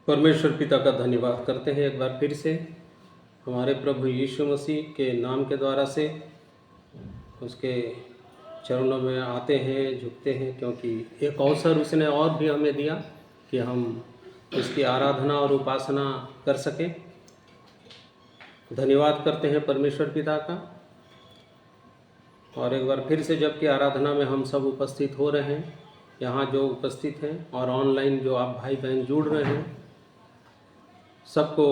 परमेश्वर पिता का धन्यवाद करते हैं एक बार फिर से हमारे प्रभु यीशु मसीह के नाम के द्वारा से उसके चरणों में आते हैं, झुकते हैं, क्योंकि एक अवसर उसने और भी हमें दिया कि हम उसकी आराधना और उपासना कर सकें। धन्यवाद करते हैं परमेश्वर पिता का। और एक बार फिर से जबकि आराधना में हम सब उपस्थित हो रहे हैं, यहाँ जो उपस्थित हैं और ऑनलाइन जो आप भाई बहन जुड़ रहे हैं, सबको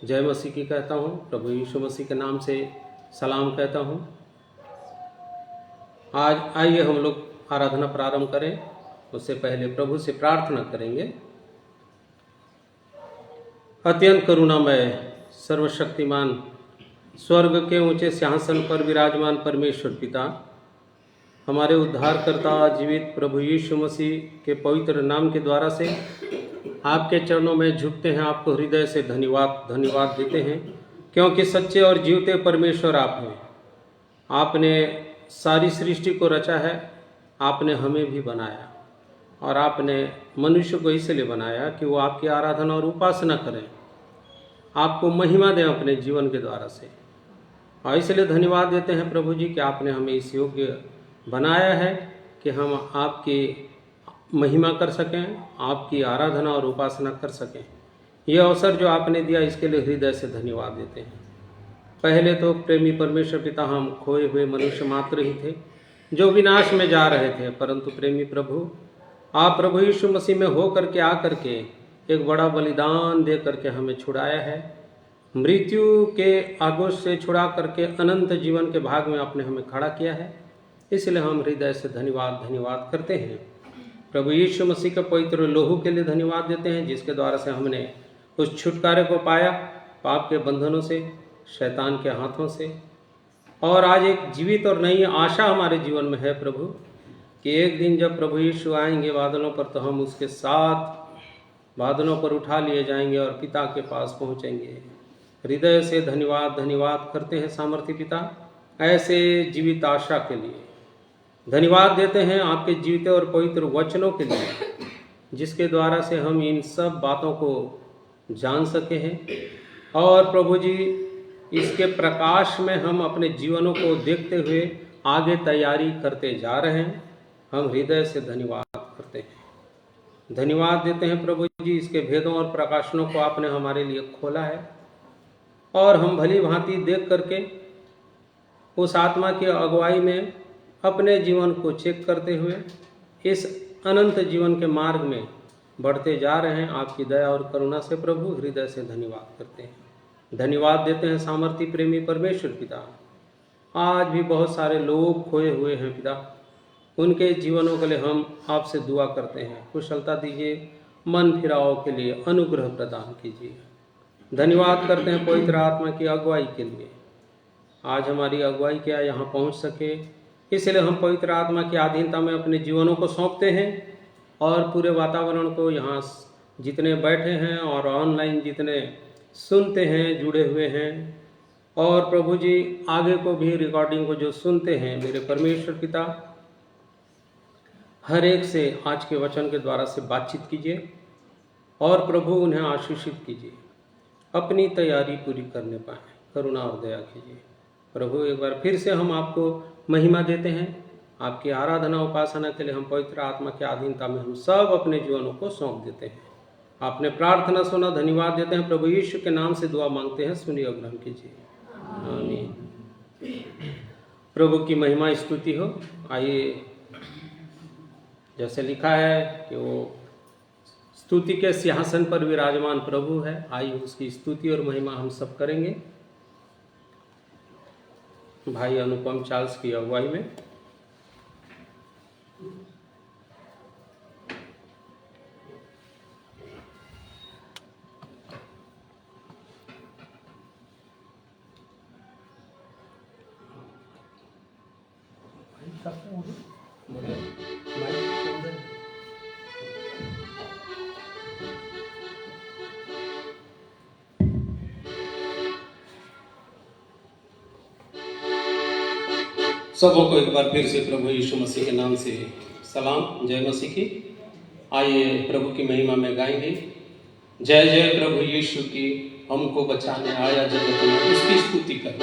जय मसीह की कहता हूँ। प्रभु यीशु मसीह के नाम से सलाम कहता हूँ। आज आइए हम लोग आराधना प्रारंभ करें। उससे पहले प्रभु से प्रार्थना करेंगे। अत्यंत करुणामय, सर्वशक्तिमान, स्वर्ग के ऊंचे सिंहासन पर विराजमान परमेश्वर पिता, हमारे उद्धारकर्ता जीवित प्रभु यीशु मसीह के पवित्र नाम के द्वारा से आपके चरणों में झुकते हैं। आपको हृदय से धन्यवाद देते हैं, क्योंकि सच्चे और जीवते परमेश्वर आप हैं। आपने सारी सृष्टि को रचा है, आपने हमें भी बनाया और आपने मनुष्य को इसलिए बनाया कि वो आपकी आराधना और उपासना करें, आपको महिमा दें अपने जीवन के द्वारा से। और इसलिए धन्यवाद देते हैं प्रभु जी कि आपने हमें इस योग्य बनाया है कि हम आपकी महिमा कर सकें, आपकी आराधना और उपासना कर सकें। यह अवसर जो आपने दिया, इसके लिए हृदय से धन्यवाद देते हैं। पहले तो प्रेमी परमेश्वर पिता, हम खोए हुए मनुष्य मात्र ही थे जो विनाश में जा रहे थे, परंतु प्रेमी प्रभु, आप प्रभु यीशु मसीह में हो करके आकर के एक बड़ा बलिदान दे करके हमें छुड़ाया है। मृत्यु के आगोश से छुड़ा करके अनंत जीवन के भाग में आपने हमें खड़ा किया है। इसलिए हम हृदय से धन्यवाद करते हैं। प्रभु यीशु मसीह के पवित्र लोहू के लिए धन्यवाद देते हैं, जिसके द्वारा से हमने उस छुटकारे को पाया, पाप के बंधनों से, शैतान के हाथों से। और आज एक जीवित और नई आशा हमारे जीवन में है प्रभु, कि एक दिन जब प्रभु यीशु आएंगे बादलों पर, तो हम उसके साथ बादलों पर उठा लिए जाएंगे और पिता के पास पहुंचेंगे। हृदय से धन्यवाद करते हैं सामर्थी पिता, ऐसे जीवित आशा के लिए। धन्यवाद देते हैं आपके जीवित और पवित्र वचनों के लिए, जिसके द्वारा से हम इन सब बातों को जान सके हैं। और प्रभु जी, इसके प्रकाश में हम अपने जीवनों को देखते हुए आगे तैयारी करते जा रहे हैं। हम हृदय से धन्यवाद करते हैं। धन्यवाद देते हैं प्रभु जी, इसके भेदों और प्रकाशनों को आपने हमारे लिए खोला है और हम भली भांति देख करके उस आत्मा की अगुवाई में अपने जीवन को चेक करते हुए इस अनंत जीवन के मार्ग में बढ़ते जा रहे हैं। आपकी दया और करुणा से प्रभु हृदय से धन्यवाद करते हैं। धन्यवाद देते हैं सामर्थी प्रेमी परमेश्वर पिता। आज भी बहुत सारे लोग खोए हुए हैं पिता, उनके जीवनों के लिए हम आपसे दुआ करते हैं। कुशलता दीजिए, मन फिराव के लिए अनुग्रह प्रदान कीजिए। धन्यवाद करते हैं पवित्र आत्मा की अगुवाई के लिए। आज हमारी अगुवाई क्या यहाँ पहुँच सके, इसलिए हम पवित्र आत्मा की अधीनता में अपने जीवनों को सौंपते हैं। और पूरे वातावरण को, यहाँ जितने बैठे हैं और ऑनलाइन जितने सुनते हैं, जुड़े हुए हैं, और प्रभु जी आगे को भी रिकॉर्डिंग को जो सुनते हैं, मेरे परमेश्वर पिता, हर एक से आज के वचन के द्वारा से बातचीत कीजिए और प्रभु उन्हें आशीषित कीजिए, अपनी तैयारी पूरी करने पाए। करुणा और दया कीजिए प्रभु। एक बार फिर से हम आपको महिमा देते हैं। आपकी आराधना उपासना के लिए हम पवित्र आत्मा की अधीनता में हम सब अपने जीवनों को सौंप देते हैं। आपने प्रार्थना सुना, धन्यवाद देते हैं। प्रभु यीशु के नाम से दुआ मांगते हैं, सुनिए और ग्रहण कीजिए। आमीन। प्रभु की महिमा स्तुति हो। आइए, जैसे लिखा है कि वो स्तुति के सिंहासन पर विराजमान प्रभु है, आइए उसकी स्तुति और महिमा हम सब करेंगे। भाई अनुपम चार्ल्स की अगुवाई में सबों को एक बार फिर से प्रभु यीशु मसीह के नाम से सलाम, जय मसीह की। आइए प्रभु की महिमा में गाएंगे। जय जय प्रभु यीशु की, हमको बचाने आया जगत में, उसकी स्तुति करें।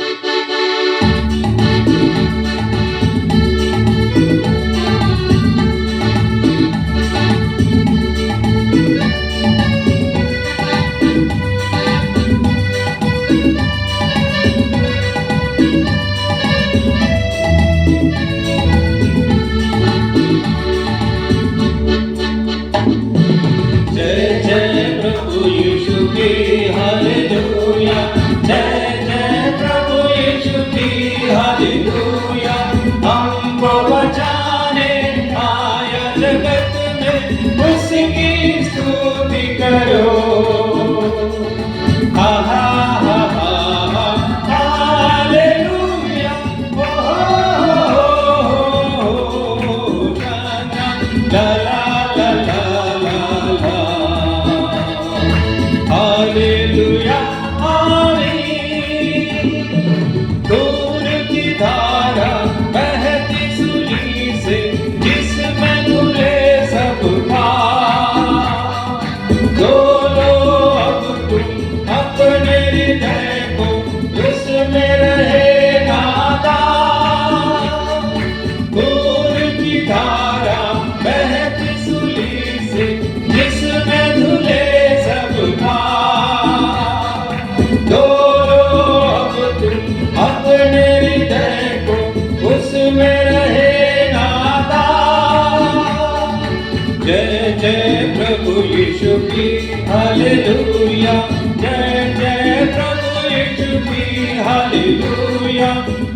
हालेलुया, जय जय प्रभु यीशु की हालेलुया।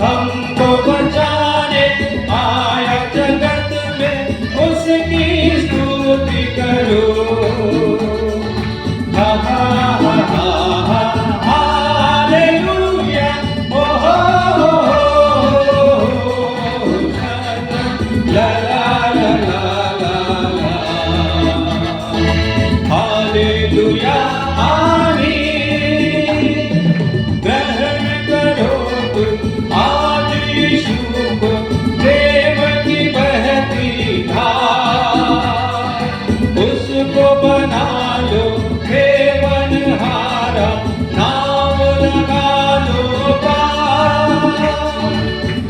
हमको बचाने आया जगत में, उसकी स्तुति करो। हा हा हा हा हालेलुया, ओ हो ला ला ला ला ला, हालेलुया आमीन। ग्रहण करो तुम आज यीशु को, प्रेम की बहती धार, उसको बना लो बेबनहारा, नाम लगा लो पार।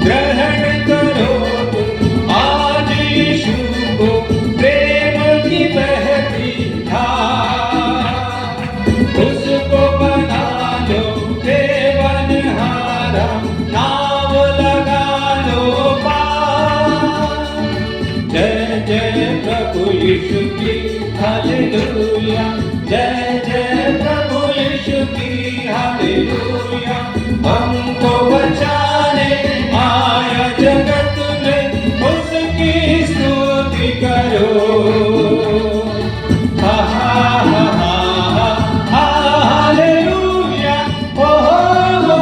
ग्रहण करो तुम आज यीशु को, प्रेम की बहती धार, उसको बना लो बेबनहारा, नाम लगा लो पार। जय जय प्रभु यीशु की हालेलुया, जय जय प्रभु यीशु की हालेलुया। हमको बचाने आया जगत में, उसकी स्तुति करो। हा हा हा हा हालेलुया, ओ हो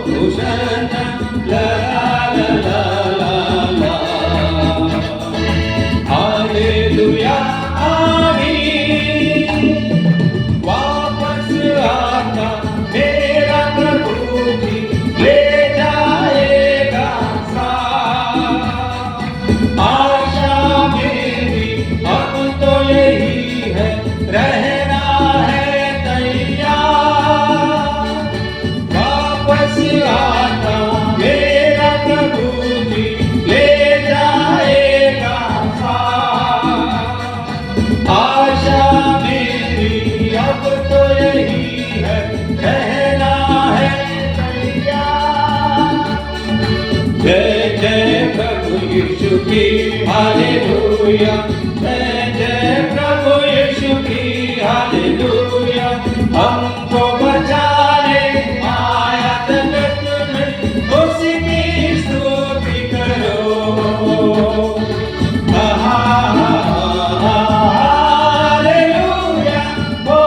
होशाना, ला ला ला ला ला, हालेलुया आमीन। वापस आता मेरा प्रभु जी, ले जाएगा साथ। आशा मेरी अब तो यही है, रहना है तैयार। वापस आता मेरा प्रभु जी, ले जाएगा साथ। आशा मेरी अब तो यही है, रहना है तैयार। जय जय प्रभु यीशु की हालेलुया, जय जय प्रभु यीशु की हालेलुया। हमको बचाने आया जगत में, उसकी स्तुति करो। हा हा हा हालेलुया, ओ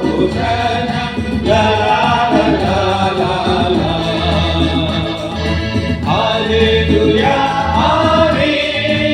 होशाना, ला ला ला ला ला, हालेलुया आमीन।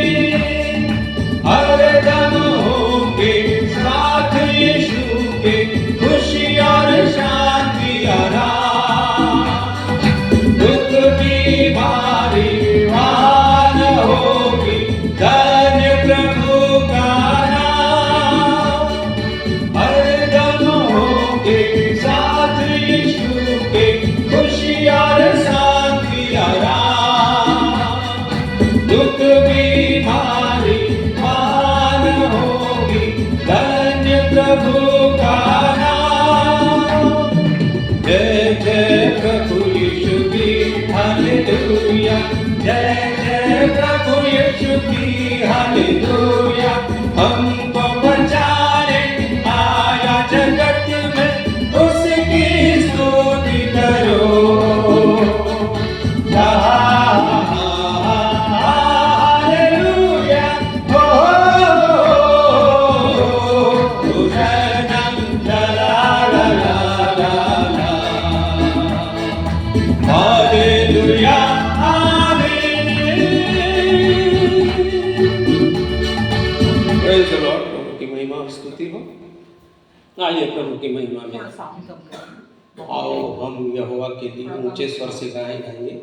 द लॉर्ड, प्रभु की महिमा और स्तुति हो। आइए प्रभु की महिमा में आओ, हम यहोवा के लिए ऊंचे स्वर से गाएंगे।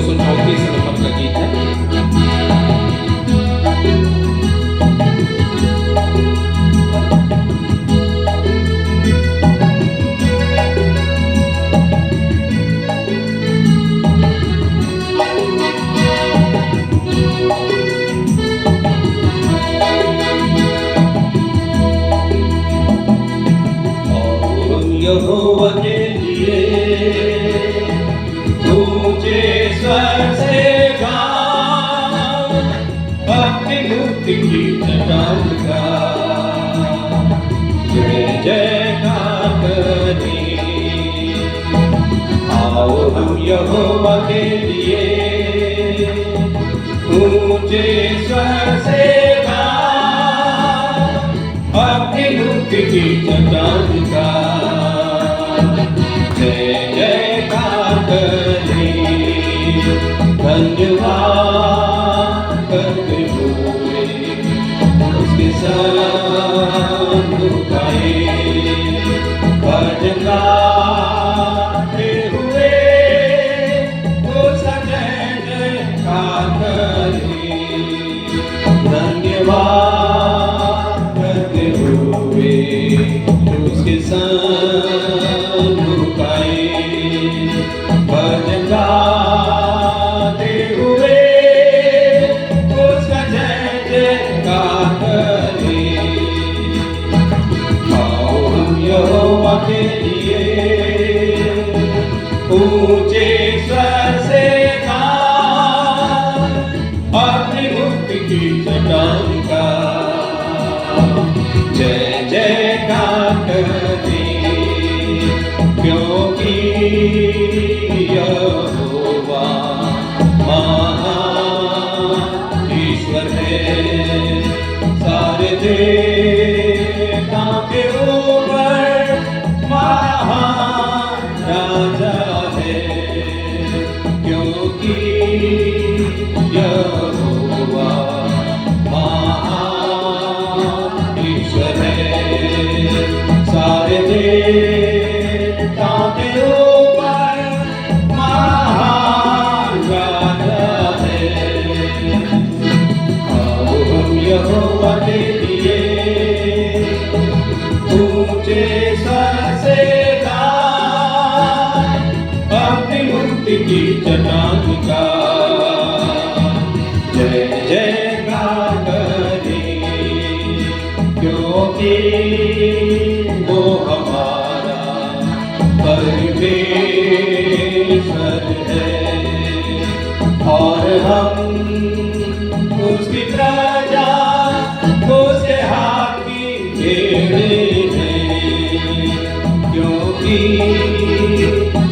नंबर का गीत है। यहोवा के लिए ऊंचे स्वर से गाओ, अपनी मुक्ति की चट्टान का जय जयकार करें। आओ हम यहोवा के लिए ऊंचे स्वर से गाओ, अपनी मुक्ति की चट्टान का जय जयकार करें। धन्यवाद करते हुए उसके संग गाए, भजन गाते हुए उसका जय जयकार करें। धन्यवाद करते हुए उसके संग गाए, भजन गाते हुए उसका जय जयकार करें। आओ हम यहोवा के लिए ऊंचे स्वर से गाएं, अपनी मुक्ति की चट्टान का जय जयकार करें। क्योंकि यहोवा महान ईश्वर है, सारे देवताओं के ऊपर महान राजा है। क्योंकि यहोवा महान ईश्वर है, सारे देवताओं के ऊपर महान राजा है। आओ हम यहोवा के लिए ऊंचे स्वर से गाएं, अपनी मुक्ति की चट्टान का जय जयकार करें। क्योंकि वो हमारा परमेश्वर है और हम उसकी प्रजा, उसके हाथ की भेड़ें हैं। क्योंकि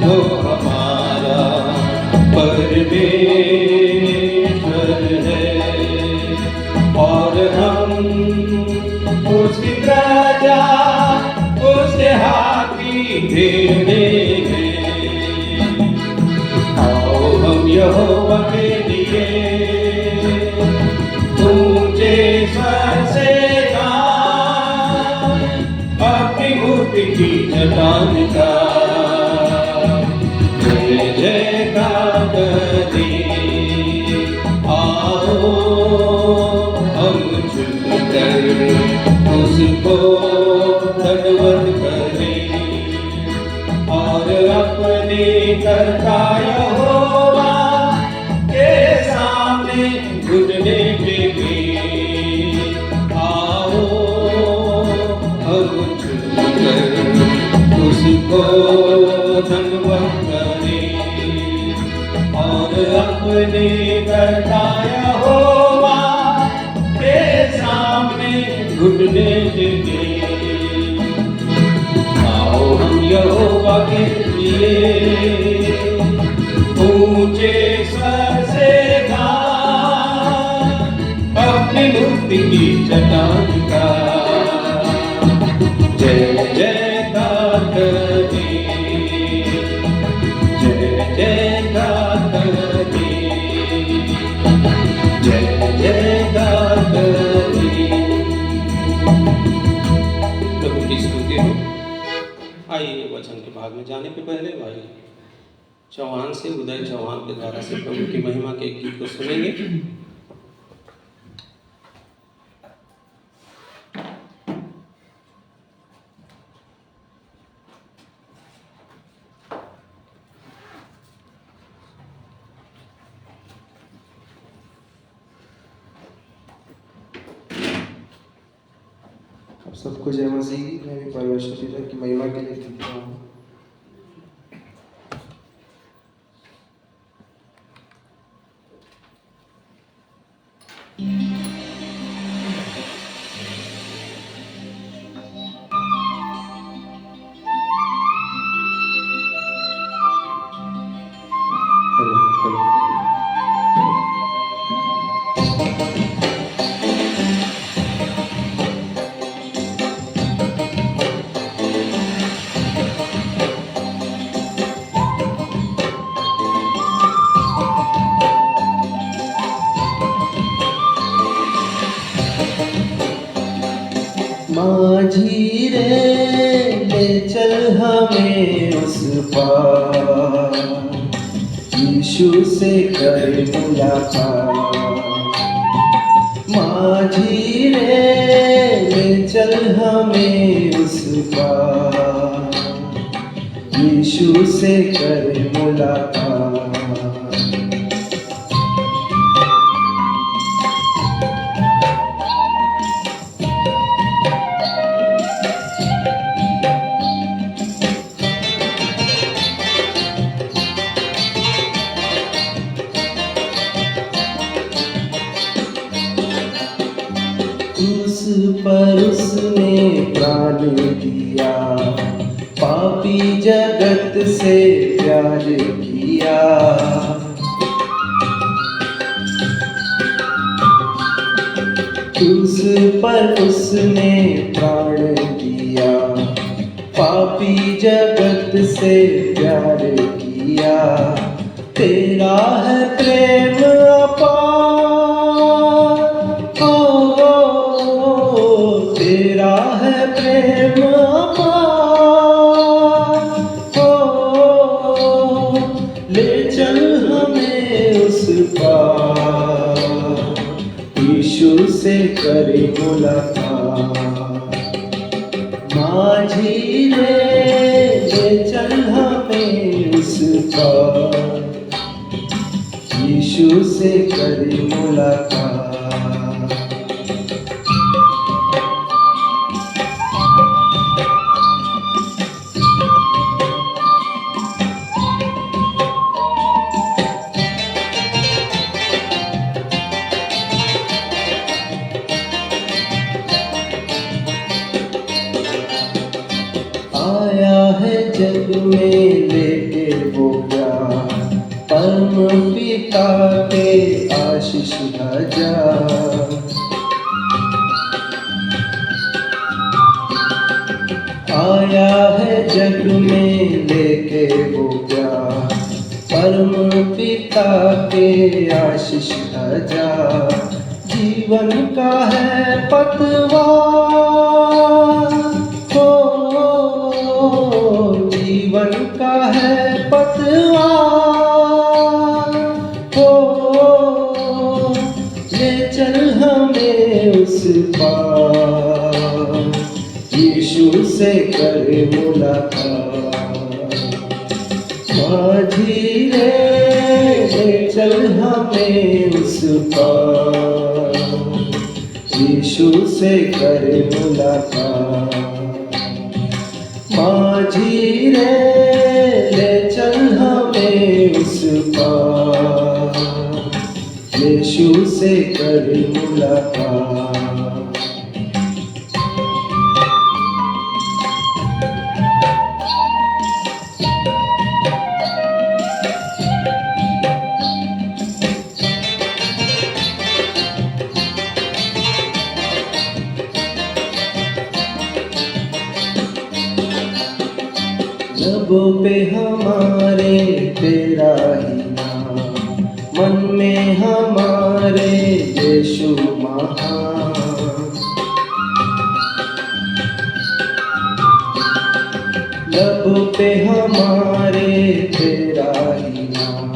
वो हमारा परमेश्वर है और हम उसकी प्रजा, उसके हाथ की भेड़ें हैं। आओ हम यहोवा के लिए ऊंचे स्वर से गाएं, अपनी मुक्ति की चट्टान का जय जयकार करें। आओ हम झुककर उसको दंडवत करें और अपने कर्ता यहोवा के सामने घुटने टेकें। आओ हम झुककर उसको दंडवत करें और अपने कर्ता यहोवा के सामने घुटने टेकें। आओ हम यहोवा के लिए ऊंचे स्वर से गाएं, अपनी मुक्ति की चट्टान का। जय जयकार करे, जय जयकार करे, जय जयकार करे। प्रभु की स्तुति हो। आइए वचन के भाग में जाने के पहले भाई चौहान से, उदय चौहान के द्वारा से प्रभु की महिमा के गीत को सुनेंगे। आप सबको जय मसीह। मैं भी परमेश्वर पिता की महिमा के लिए लिखता हूँ। माझी रे ले चल हमें उस पार, यीशु से कर मुलाकात। माझी रे ले चल हमें उस पार, यीशु से कर मुलाकात। उस पर उसने प्राण दिया, पापी जगत से प्यार किया। उस पर उसने प्राण दिया, पापी जगत से प्यार किया। तेरा है प्रेम अपार, तेरा है प्रेम अपार। ले चल हमें उस पार, यीशु से करे मुलाकात। माझी रे ले चल हमें उस पार, यीशु से करे मुलाकात। आया है जग में लेके वो प्यार, परम पिता के आशीष हजार। आया है जग में लेके वो प्यार, परम पिता के आशीष हजार। जीवन का है पतवार, जीवन का है पतवार। ले चल हमें उस पार, यीशु से करे मुलाकात। माझी रे ले चल हमें उस पार, यीशु से करे मुलाकात। माझी रे ले चल हमें उस पार, यीशु से करे मुलाकात। लबों पे हमारे तेरा ही नाम, मन में हमारे यीशु महान। लबों पे हमारे तेरा ही नाम,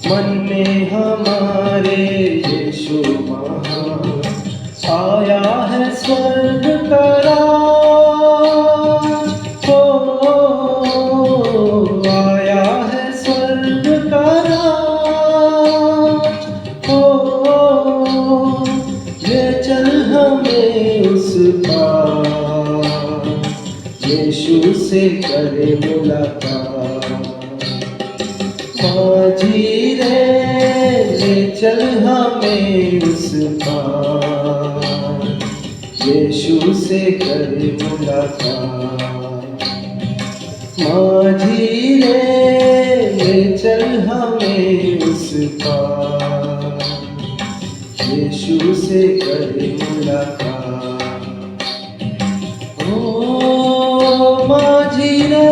मन में हमारे यीशु महान। आया है स्वर्ग का राज, आया है स्वर्ग का राज, ले चल हमें उस पार, यीशु से करे मुलाकात। माझी रे ले चल हमें उस पार, यीशु से करे मुलाकात। माझी रे ले चल हमें उस पार, यीशु से करे मुलाकात। ओ माझी रे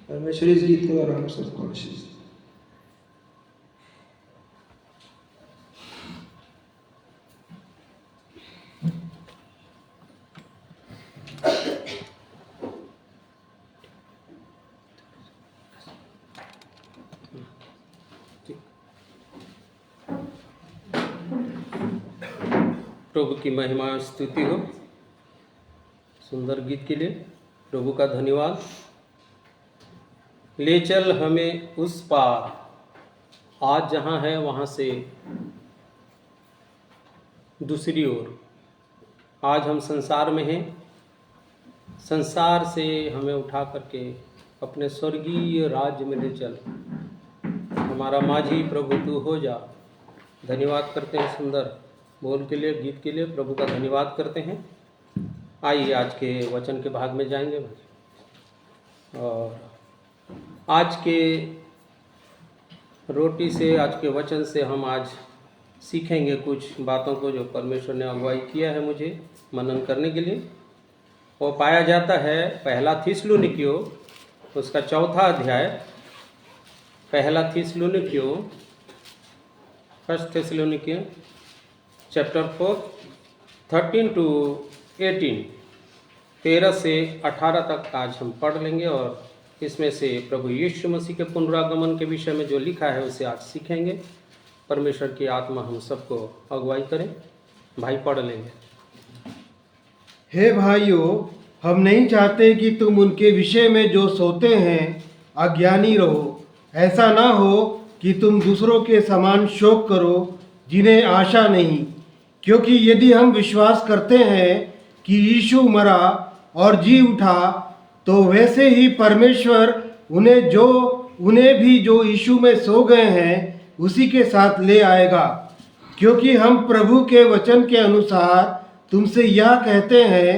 परमेश्वर इस गीत के द्वारा हम सबको आशीष दे। प्रभु की महिमा स्तुति हो। सुंदर गीत के लिए प्रभु का धन्यवाद। ले चल हमें उस पार, आज जहाँ है वहाँ से दूसरी ओर। आज हम संसार में हैं, संसार से हमें उठा करके अपने स्वर्गीय राज्य में ले चल। हमारा माझी प्रभु तू हो जा। धन्यवाद करते हैं सुंदर बोल के लिए, गीत के लिए प्रभु का धन्यवाद करते हैं। आइए आज के वचन के भाग में जाएंगे और आज के रोटी से, आज के वचन से हम आज सीखेंगे कुछ बातों को जो परमेश्वर ने अगुवाई किया है मुझे मनन करने के लिए। वो पाया जाता है पहला थिस्सलुनीकियों उसका 4था अध्याय, पहला थिस्सलुनीकियों, फर्स्ट थिस्सलुनीकियों चैप्टर 4 13 to 18, 13 से 18 तक आज हम पढ़ लेंगे और इसमें से प्रभु यीशु मसीह के पुनरागमन के विषय में जो लिखा है उसे आज सीखेंगे। परमेश्वर की आत्मा हम सबको अगुवाई करें। भाई पढ़ लेंगे। हे भाइयों, हम नहीं चाहते कि तुम उनके विषय में जो सोते हैं अज्ञानी रहो। ऐसा ना हो कि तुम दूसरों के समान शोक करो जिन्हें आशा नहीं। क्योंकि यदि हम विश्वास करते हैं कि यीशु मरा और जी उठा, तो वैसे ही परमेश्वर उन्हें भी जो यीशु में सो गए हैं उसी के साथ ले आएगा। क्योंकि हम प्रभु के वचन के अनुसार तुमसे यह कहते हैं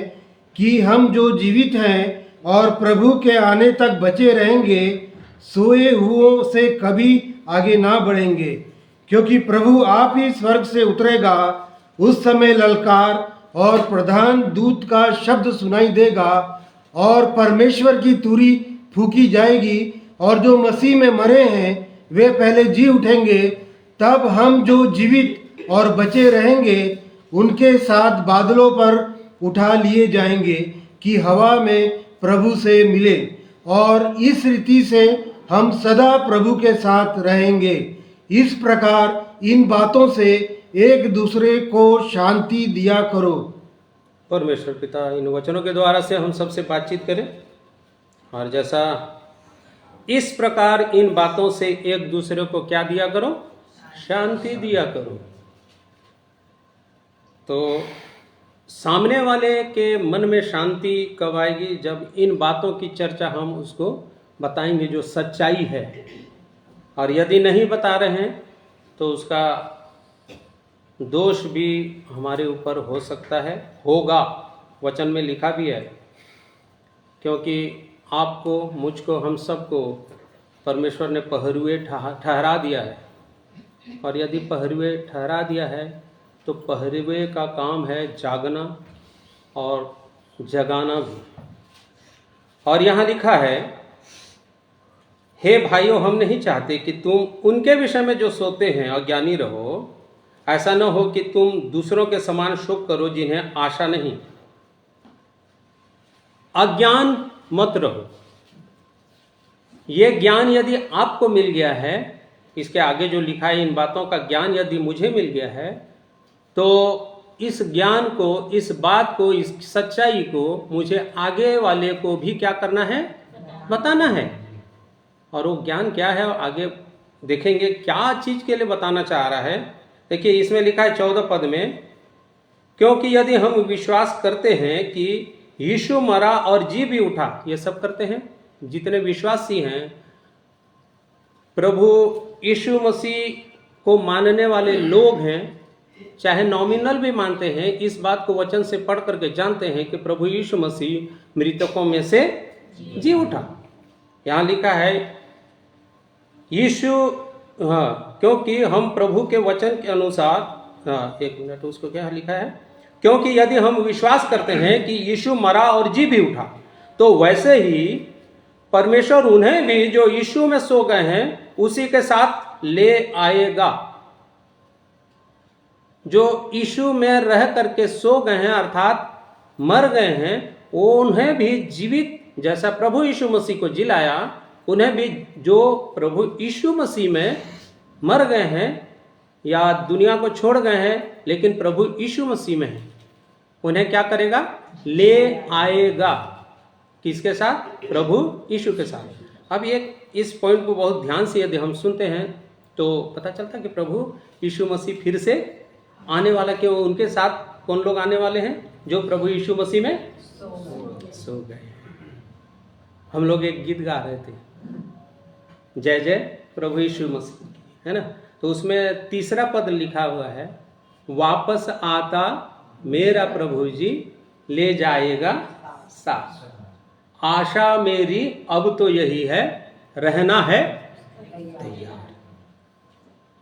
कि हम जो जीवित हैं और प्रभु के आने तक बचे रहेंगे, सोए हुओं से कभी आगे ना बढ़ेंगे। क्योंकि प्रभु आप ही स्वर्ग से उतरेगा। उस समय ललकार और प्रधान दूत का शब्द सुनाई देगा और परमेश्वर की तुरी फूकी जाएगी और जो मसीह में मरे हैं वे पहले जी उठेंगे। तब हम जो जीवित और बचे रहेंगे उनके साथ बादलों पर उठा लिए जाएंगे कि हवा में प्रभु से मिले, और इस रीति से हम सदा प्रभु के साथ रहेंगे। इस प्रकार इन बातों से एक दूसरे को शांति दिया करो। परमेश्वर पिता इन वचनों के द्वारा से हम सबसे बातचीत करें और जैसा इस प्रकार इन बातों से एक दूसरे को क्या दिया करो? शांति दिया करो। तो सामने वाले के मन में शांति कब आएगी? जब इन बातों की चर्चा हम उसको बताएंगे जो सच्चाई है। और यदि नहीं बता रहे हैं तो उसका दोष भी हमारे ऊपर हो सकता है, होगा, वचन में लिखा भी है। क्योंकि आपको, मुझको, हम सबको परमेश्वर ने पहरुए ठहरा दिया है, और यदि पहरुए ठहरा दिया है तो पहरुए का काम है जागना और जगाना भी। और यहाँ लिखा है, हे भाइयों, हम नहीं चाहते कि तुम उनके विषय में जो सोते हैं अज्ञानी रहो। ऐसा न हो कि तुम दूसरों के समान शोक करो जिन्हें आशा नहीं। अज्ञान मत रहो। ये ज्ञान यदि आपको मिल गया है, इसके आगे जो लिखा है, इन बातों का ज्ञान यदि मुझे मिल गया है, तो इस ज्ञान को, इस बात को, इस सच्चाई को मुझे आगे वाले को भी क्या करना है, बताना है। और वो ज्ञान क्या है आगे देखेंगे, क्या चीज के लिए बताना चाह रहा है। देखिए इसमें लिखा है 14 पद में, क्योंकि यदि हम विश्वास करते हैं कि यीशु मरा और जी भी उठा, ये सब करते हैं जितने विश्वासी हैं, प्रभु यीशु मसीह को मानने वाले लोग हैं, चाहे नॉमिनल भी मानते हैं, इस बात को वचन से पढ़ करके जानते हैं कि प्रभु यीशु मसीह मृतकों में से जी उठा। यहां लिखा है यीशु, क्योंकि हम प्रभु के वचन के अनुसार, एक मिनट, उसको क्या लिखा है, क्योंकि यदि हम विश्वास करते हैं कि यीशु मरा और जी भी उठा, तो वैसे ही परमेश्वर उन्हें भी जो यीशु में सो गए हैं उसी के साथ ले आएगा। जो यीशु में रह करके सो गए हैं अर्थात मर गए हैं, उन्हें भी जीवित, जैसा प्रभु यीशु मसीह को जिलाया, उन्हें भी जो प्रभु यीशु मसीह में मर गए हैं या दुनिया को छोड़ गए हैं लेकिन प्रभु यीशु मसीह में हैं, उन्हें क्या करेगा, ले आएगा। किसके साथ, प्रभु यीशु के साथ। अब इस पॉइंट को बहुत ध्यान से यदि हम सुनते हैं तो पता चलता है कि प्रभु यीशु मसीह फिर से आने वाला, कि उनके साथ कौन लोग आने वाले हैं, जो प्रभु यीशु मसीह में सो गए। हम लोग एक गीत गा रहे थे, जय जय प्रभु यीशु मसीह, है ना, तो उसमें तीसरा पद लिखा हुआ है, वापस आता मेरा प्रभु जी ले जाएगा साथ। आशा मेरी अब तो यही है, रहना है तैयार।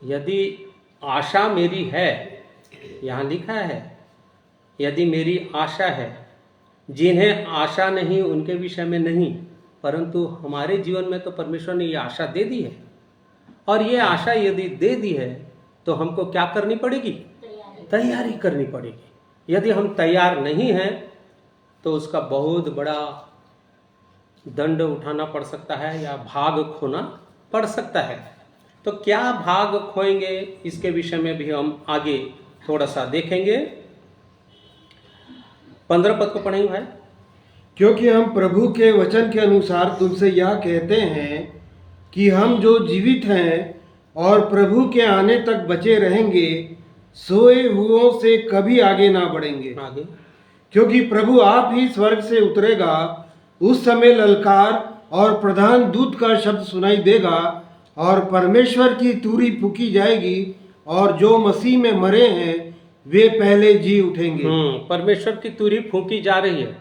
यदि आशा मेरी है, यहां लिखा है, यदि मेरी आशा है, जिन्हें आशा नहीं उनके विषय में नहीं, परंतु हमारे जीवन में तो परमेश्वर ने ये आशा दे दी है। और ये आशा यदि दे दी है तो हमको क्या करनी पड़ेगी, तैयारी करनी पड़ेगी। यदि हम तैयार नहीं हैं तो उसका बहुत बड़ा दंड उठाना पड़ सकता है या भाग खोना पड़ सकता है। तो क्या भाग खोएंगे, इसके विषय में भी हम आगे थोड़ा सा देखेंगे। 15 पद को पढ़ेंगे भाई। क्योंकि हम प्रभु के वचन के अनुसार तुमसे यह कहते हैं कि हम जो जीवित हैं और प्रभु के आने तक बचे रहेंगे, सोए हुओं से कभी आगे ना बढ़ेंगे। आगे, क्योंकि प्रभु आप ही स्वर्ग से उतरेगा, उस समय ललकार और प्रधान दूत का शब्द सुनाई देगा और परमेश्वर की तुरही फूंकी जाएगी, और जो मसीह में मरे हैं वे पहले जी उठेंगे। परमेश्वर की तुरही फूंकी जा रही है।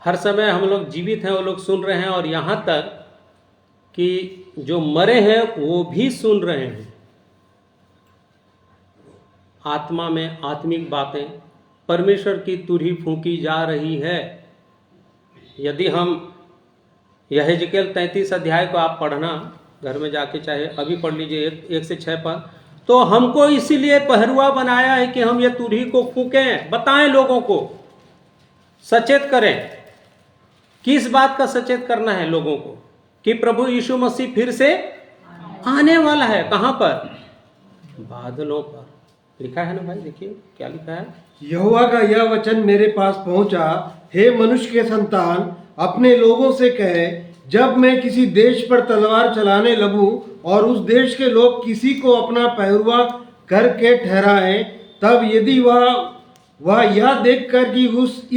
हर समय हम लोग जीवित हैं, वो लोग सुन रहे हैं, और यहाँ तक कि जो मरे हैं वो भी सुन रहे हैं। आत्मा में आत्मिक बातें, परमेश्वर की तुरही फूंकी जा रही है। यदि हम यहेजकेल 33 अध्याय को आप पढ़ना घर में जाके, चाहे अभी पढ़ लीजिए 1 से 6 पद, तो हमको इसीलिए पहरुआ बनाया है कि हम ये तुरही को फूकें, बताएं लोगों को, सचेत करें। किस बात का सचेत करना है लोगों को, कि प्रभु यीशु मसीह फिर से आने वाला है। कहां पर, बादलों पर। लिखा है ना भाई, देखिए क्या लिखा है। यहोवा का यह वचन मेरे पास पहुंचा, हे मनुष्य के संतान, अपने लोगों से कहे, जब मैं किसी देश पर तलवार चलाने लगूं और उस देश के लोग किसी को अपना पहरुआ करके ठहराएं, तब यदि वह यह देखकर कि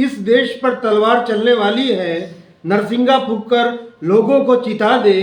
इस देश पर तलवार चलने वाली है, नरसिंगा फूंककर लोगों को चिता दे,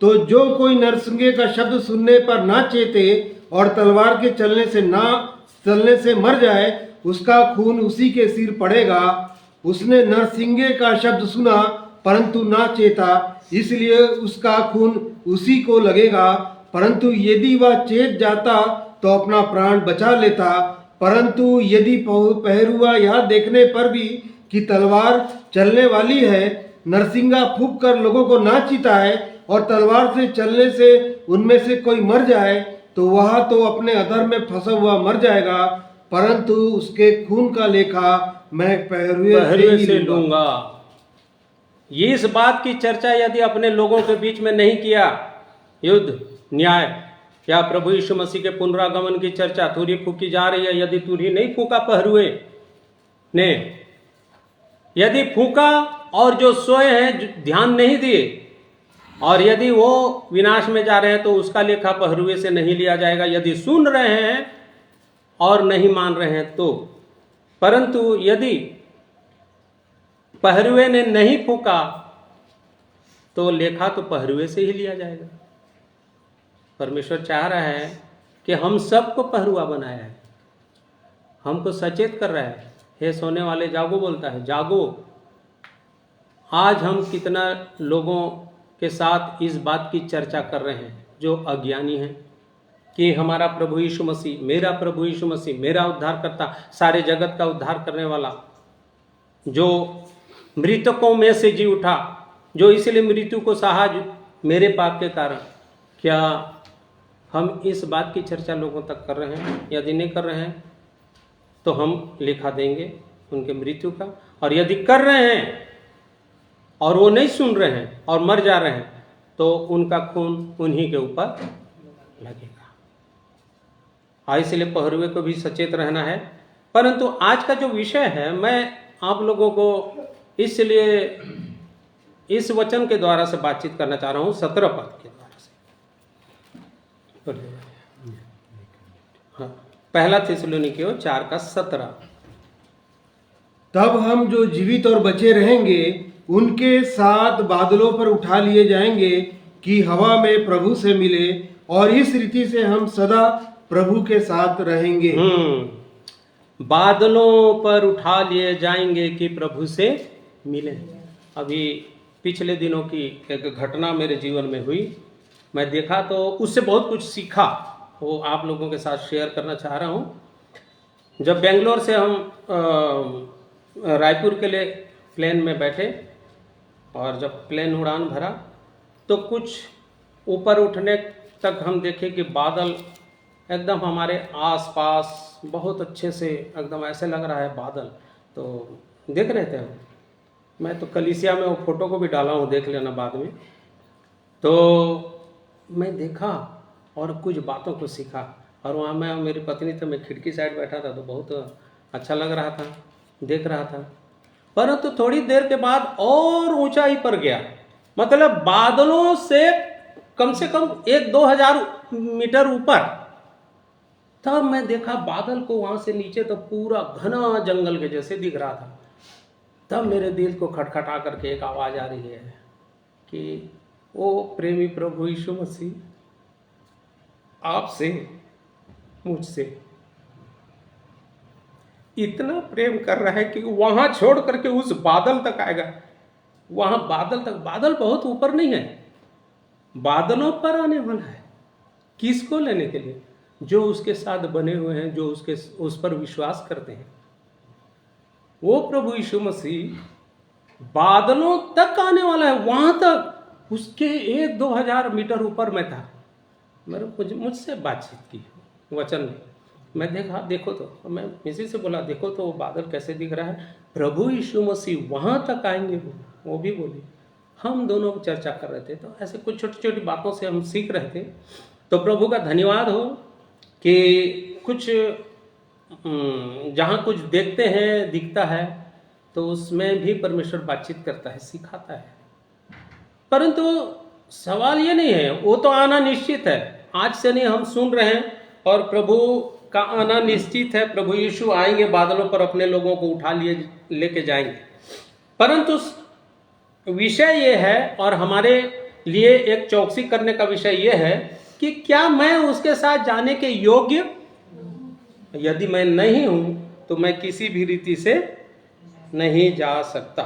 तो जो कोई नरसिंगे का शब्द सुनने पर ना चेते और तलवार के चलने से मर जाए, उसका खून उसी के सिर पड़ेगा। उसने नरसिंगे का शब्द सुना परंतु ना चेता, इसलिए उसका खून उसी को लगेगा। परंतु यदि वह चेत जाता तो अपना प्राण बचा लेता। परंतु यदि पहरुआ यह देखने पर भी कि तलवार चलने वाली है, नरसिंगा फूंक कर लोगों को ना चिताए और तलवार से चलने से उनमें से कोई मर जाए, तो वह तो अपने अधर्म में फंसा हुआ मर जाएगा, परंतु उसके खून का लेखा मैं पहरुए से लूंगा। ये इस बात की चर्चा यदि अपने लोगों के बीच में नहीं किया, युद्ध, न्याय या प्रभु यीशु मसीह के पुनरागमन की चर्चा तुरही फूकी जा रही है, यदि तुरही नहीं फूका पहरुए ने, यदि फूका और जो सोए हैं ध्यान नहीं दिए, और यदि वो विनाश में जा रहे हैं तो उसका लेखा पहरुए से नहीं लिया जाएगा। यदि सुन रहे हैं और नहीं मान रहे हैं तो, परंतु यदि पहरुए ने नहीं फूका तो लेखा तो पहरुए से ही लिया जाएगा। परमेश्वर चाह रहा है कि हम सबको पहरुआ बनाया है, हमको सचेत कर रहा है। हे सोने वाले जागो बोलता है, जागो। आज हम कितना लोगों के साथ इस बात की चर्चा कर रहे हैं जो अज्ञानी हैं कि हमारा प्रभु यीशु मसीह, मेरा प्रभु यीशु मसीह, मेरा उद्धार करता, सारे जगत का उद्धार करने वाला, जो मृतकों में से जी उठा, जो इसलिए मृत्यु को सहा मेरे पाप के कारण। क्या हम इस बात की चर्चा लोगों तक कर रहे हैं? यदि नहीं कर रहे हैं तो हम लेखा देंगे उनके मृत्यु का, और यदि कर रहे हैं और वो नहीं सुन रहे हैं और मर जा रहे हैं तो उनका खून उन्हीं के ऊपर लगेगा। इसलिए पहरुए को भी सचेत रहना है। परंतु आज का जो विषय है, मैं आप लोगों को इसलिए इस वचन के द्वारा से बातचीत करना चाह रहा हूं, 17 पद के द्वारा से। हाँ, पहला थिस्सलुनीकियों 4:17। तब हम जो जीवित और बचे रहेंगे उनके साथ बादलों पर उठा लिए जाएंगे कि हवा में प्रभु से मिले, और इस रीति से हम सदा प्रभु के साथ रहेंगे। बादलों पर उठा लिए जाएंगे कि प्रभु से मिले। अभी पिछले दिनों की एक घटना मेरे जीवन में हुई, मैं देखा तो उससे बहुत कुछ सीखा, वो आप लोगों के साथ शेयर करना चाह रहा हूँ। जब बेंगलोर से हम रायपुर के लिए प्लेन में बैठे और जब प्लेन उड़ान भरा तो कुछ ऊपर उठने तक हम देखे कि बादल एकदम हमारे आसपास बहुत अच्छे से, एकदम ऐसे लग रहा है बादल। तो देख रहे थे हम, मैं तो कलीसिया में वो फोटो को भी डाला हूँ, देख लेना बाद में। तो मैं देखा और कुछ बातों को सीखा, और वहाँ मैं मेरी पत्नी तो मैं खिड़की साइड बैठा था तो बहुत अच्छा लग रहा था, देख रहा था। परंतु थोड़ी देर के बाद और ऊंचाई पर गया, मतलब बादलों से कम 1-2 हजार मीटर ऊपर। तब मैं देखा बादल को वहां से नीचे तो पूरा घना जंगल के जैसे दिख रहा था। तब मेरे दिल को खटखटा करके एक आवाज आ रही है कि ओ प्रेमी प्रभु यीशु मसीह आपसे, मुझसे इतना प्रेम कर रहा है कि वहां छोड़ करके उस बादल तक आएगा। वहां बादल तक, बादल बहुत ऊपर नहीं है, बादलों पर आने वाला है। किसको लेने के लिए? जो उसके साथ बने हुए हैं, जो उस पर विश्वास करते हैं। वो प्रभु यीशु मसीह बादलों तक आने वाला है, वहां तक। उसके 1-2 हजार मीटर ऊपर मैं था। मुझसे बातचीत की वचन में, मैं देखा, देखो तो मैं किसी से बोला, देखो तो वो बादल कैसे दिख रहा है। प्रभु यीशु मसीह वहां तक आएंगे, वो भी बोली। हम दोनों चर्चा कर रहे थे, तो ऐसे कुछ छोटी छोटी बातों से हम सीख रहे थे। तो प्रभु का धन्यवाद हो कि कुछ जहाँ कुछ देखते हैं, दिखता है, तो उसमें भी परमेश्वर बातचीत करता है, सिखाता है। परंतु सवाल ये नहीं है, वो तो आना निश्चित है। आज से नहीं, हम सुन रहे हैं और प्रभु का आना निश्चित है। प्रभु यीशु आएंगे बादलों पर, अपने लोगों को उठा लिए लेके जाएंगे। परंतु विषय ये है, और हमारे लिए एक चौकसी करने का विषय ये है कि क्या मैं उसके साथ जाने के योग्य? यदि मैं नहीं हूं तो मैं किसी भी रीति से नहीं जा सकता।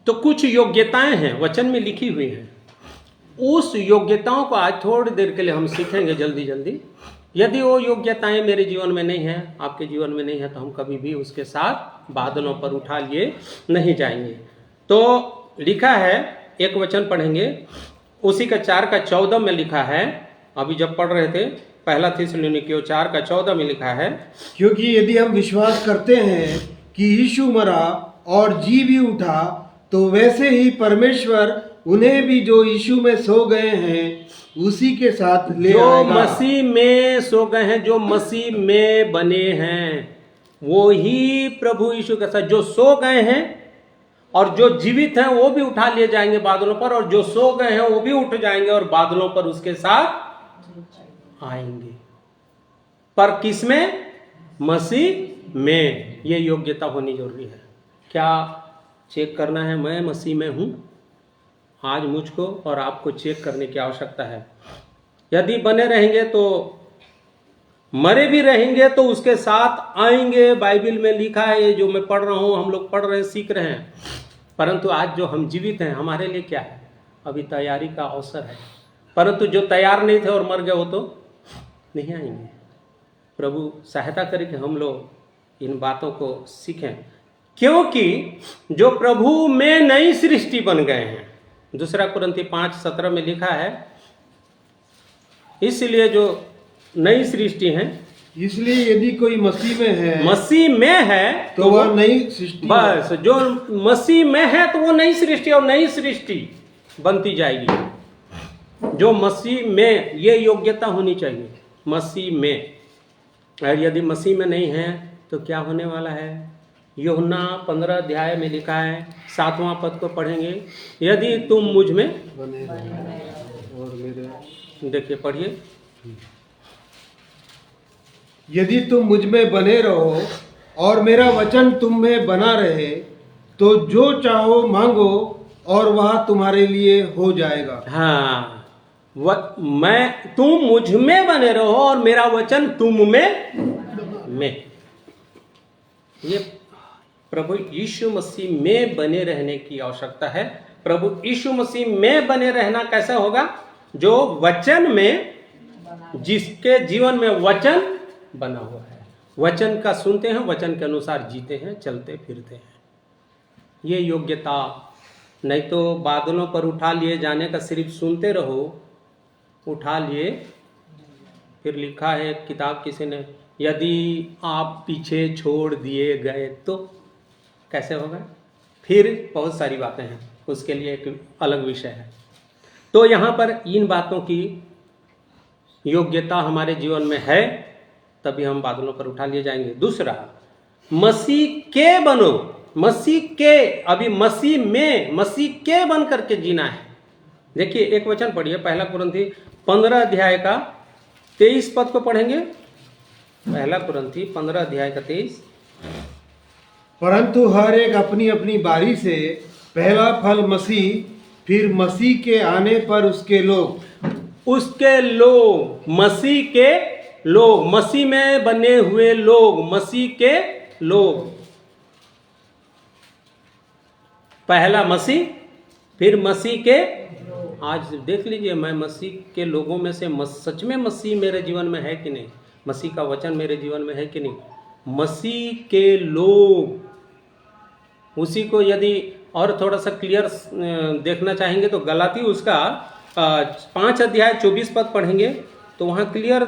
तो कुछ योग्यताएं हैं वचन में लिखी हुई हैं, उस योग्यताओं को आज थोड़ी देर के लिए हम सीखेंगे जल्दी जल्दी। यदि वो योग्यताएं मेरे जीवन में नहीं है, आपके जीवन में नहीं है, तो हम कभी भी उसके साथ बादलों पर उठा लिए नहीं जाएंगे। तो लिखा है, एक वचन पढ़ेंगे, उसी का 4:14 में लिखा है, अभी जब पढ़ रहे थे, पहला थिस्सलुनीकियों 4:14 में लिखा है, क्योंकि यदि हम विश्वास करते हैं कि यीशु मरा और जी भी उठा, तो वैसे ही परमेश्वर उन्हें भी जो यीशु में सो गए हैं उसी के साथ ले जो आएगा। मसीह में सो गए हैं, जो मसीह में बने हैं, वो ही प्रभु यीशु के साथ, जो सो गए हैं और जो जीवित हैं वो भी उठा लिए जाएंगे बादलों पर, और जो सो गए हैं वो भी उठ जाएंगे और बादलों पर उसके साथ आएंगे। पर किस में? मसीह में। ये योग्यता होनी जरूरी है। क्या चेक करना है? मैं मसीह में हूं। आज मुझको और आपको चेक करने की आवश्यकता है। यदि बने रहेंगे तो मरे भी रहेंगे तो उसके साथ आएंगे। बाइबल में लिखा है, ये जो मैं पढ़ रहा हूँ, हम लोग पढ़ रहे हैं, सीख रहे हैं। परंतु आज जो हम जीवित हैं, हमारे लिए क्या है? अभी तैयारी का अवसर है। परंतु जो तैयार नहीं थे और मर गए, वो तो नहीं आएंगे। प्रभु सहायता करे कि हम लोग इन बातों को सीखें, क्योंकि जो प्रभु में नई सृष्टि बन गए हैं। 2 कुरिन्थी 5:17 में लिखा है, इसलिए जो नई सृष्टि है, इसलिए यदि कोई मसीह में है, मसीह में है तो वह नई सृष्टि है। बस जो मसीह में है तो वो नई सृष्टि, और नई सृष्टि बनती जाएगी। जो मसीह में, ये योग्यता होनी चाहिए मसीह में। और यदि मसीह में नहीं है तो क्या होने वाला है? यूहन्ना 15 अध्याय में लिखा है, 7वां पद को पढ़ेंगे, यदि तुम मुझ में बने रहो और मेरे, देखिए पढ़िए, यदि तुम मुझ में बने रहो और मेरा वचन तुम में बना रहे, तो जो चाहो मांगो और वह तुम्हारे लिए हो जाएगा। हाँ, तुम मुझ में बने रहो और मेरा वचन तुम में। ये प्रभु यीशु मसीह में बने रहने की आवश्यकता है। प्रभु यीशु मसीह में बने रहना कैसा होगा? जो वचन में, जिसके जीवन में वचन बना हुआ है, वचन का सुनते हैं, वचन के अनुसार जीते हैं, चलते फिरते हैं। ये योग्यता। नहीं तो बादलों पर उठा लिए जाने का सिर्फ सुनते रहो, उठा लिए। फिर लिखा है किताब किसी ने, यदि आप पीछे छोड़ दिए गए तो कैसे होगा? फिर बहुत सारी बातें हैं, उसके लिए एक अलग विषय है। तो यहाँ पर इन बातों की योग्यता हमारे जीवन में है, तभी हम बादलों पर उठा लिए जाएंगे। दूसरा, मसीह के बनो। मसीह के, अभी मसीह में, मसीह के बन करके जीना है। देखिए एक वचन पढ़िए, 1 कुरिन्थी 15 अध्याय का 23 पद को पढ़ेंगे। 1 कुरिन्थी 15 अध्याय का 23। परंतु हर एक अपनी अपनी बारी से, पहला फल मसीह, फिर मसीह के आने पर उसके लोग, मसीह के लोग, मसीह में बने हुए लोग, मसीह के लोग। पहला मसीह, फिर मसीह के। आज देख लीजिए, मैं मसीह के लोगों में से, सच में मसीह मेरे जीवन में है कि नहीं? मसीह का वचन मेरे जीवन में है कि नहीं? मसीह के लोग, उसी को यदि और थोड़ा सा क्लियर देखना चाहेंगे तो गलाती उसका 5 अध्याय 24 पद पढ़ेंगे, तो वहाँ क्लियर।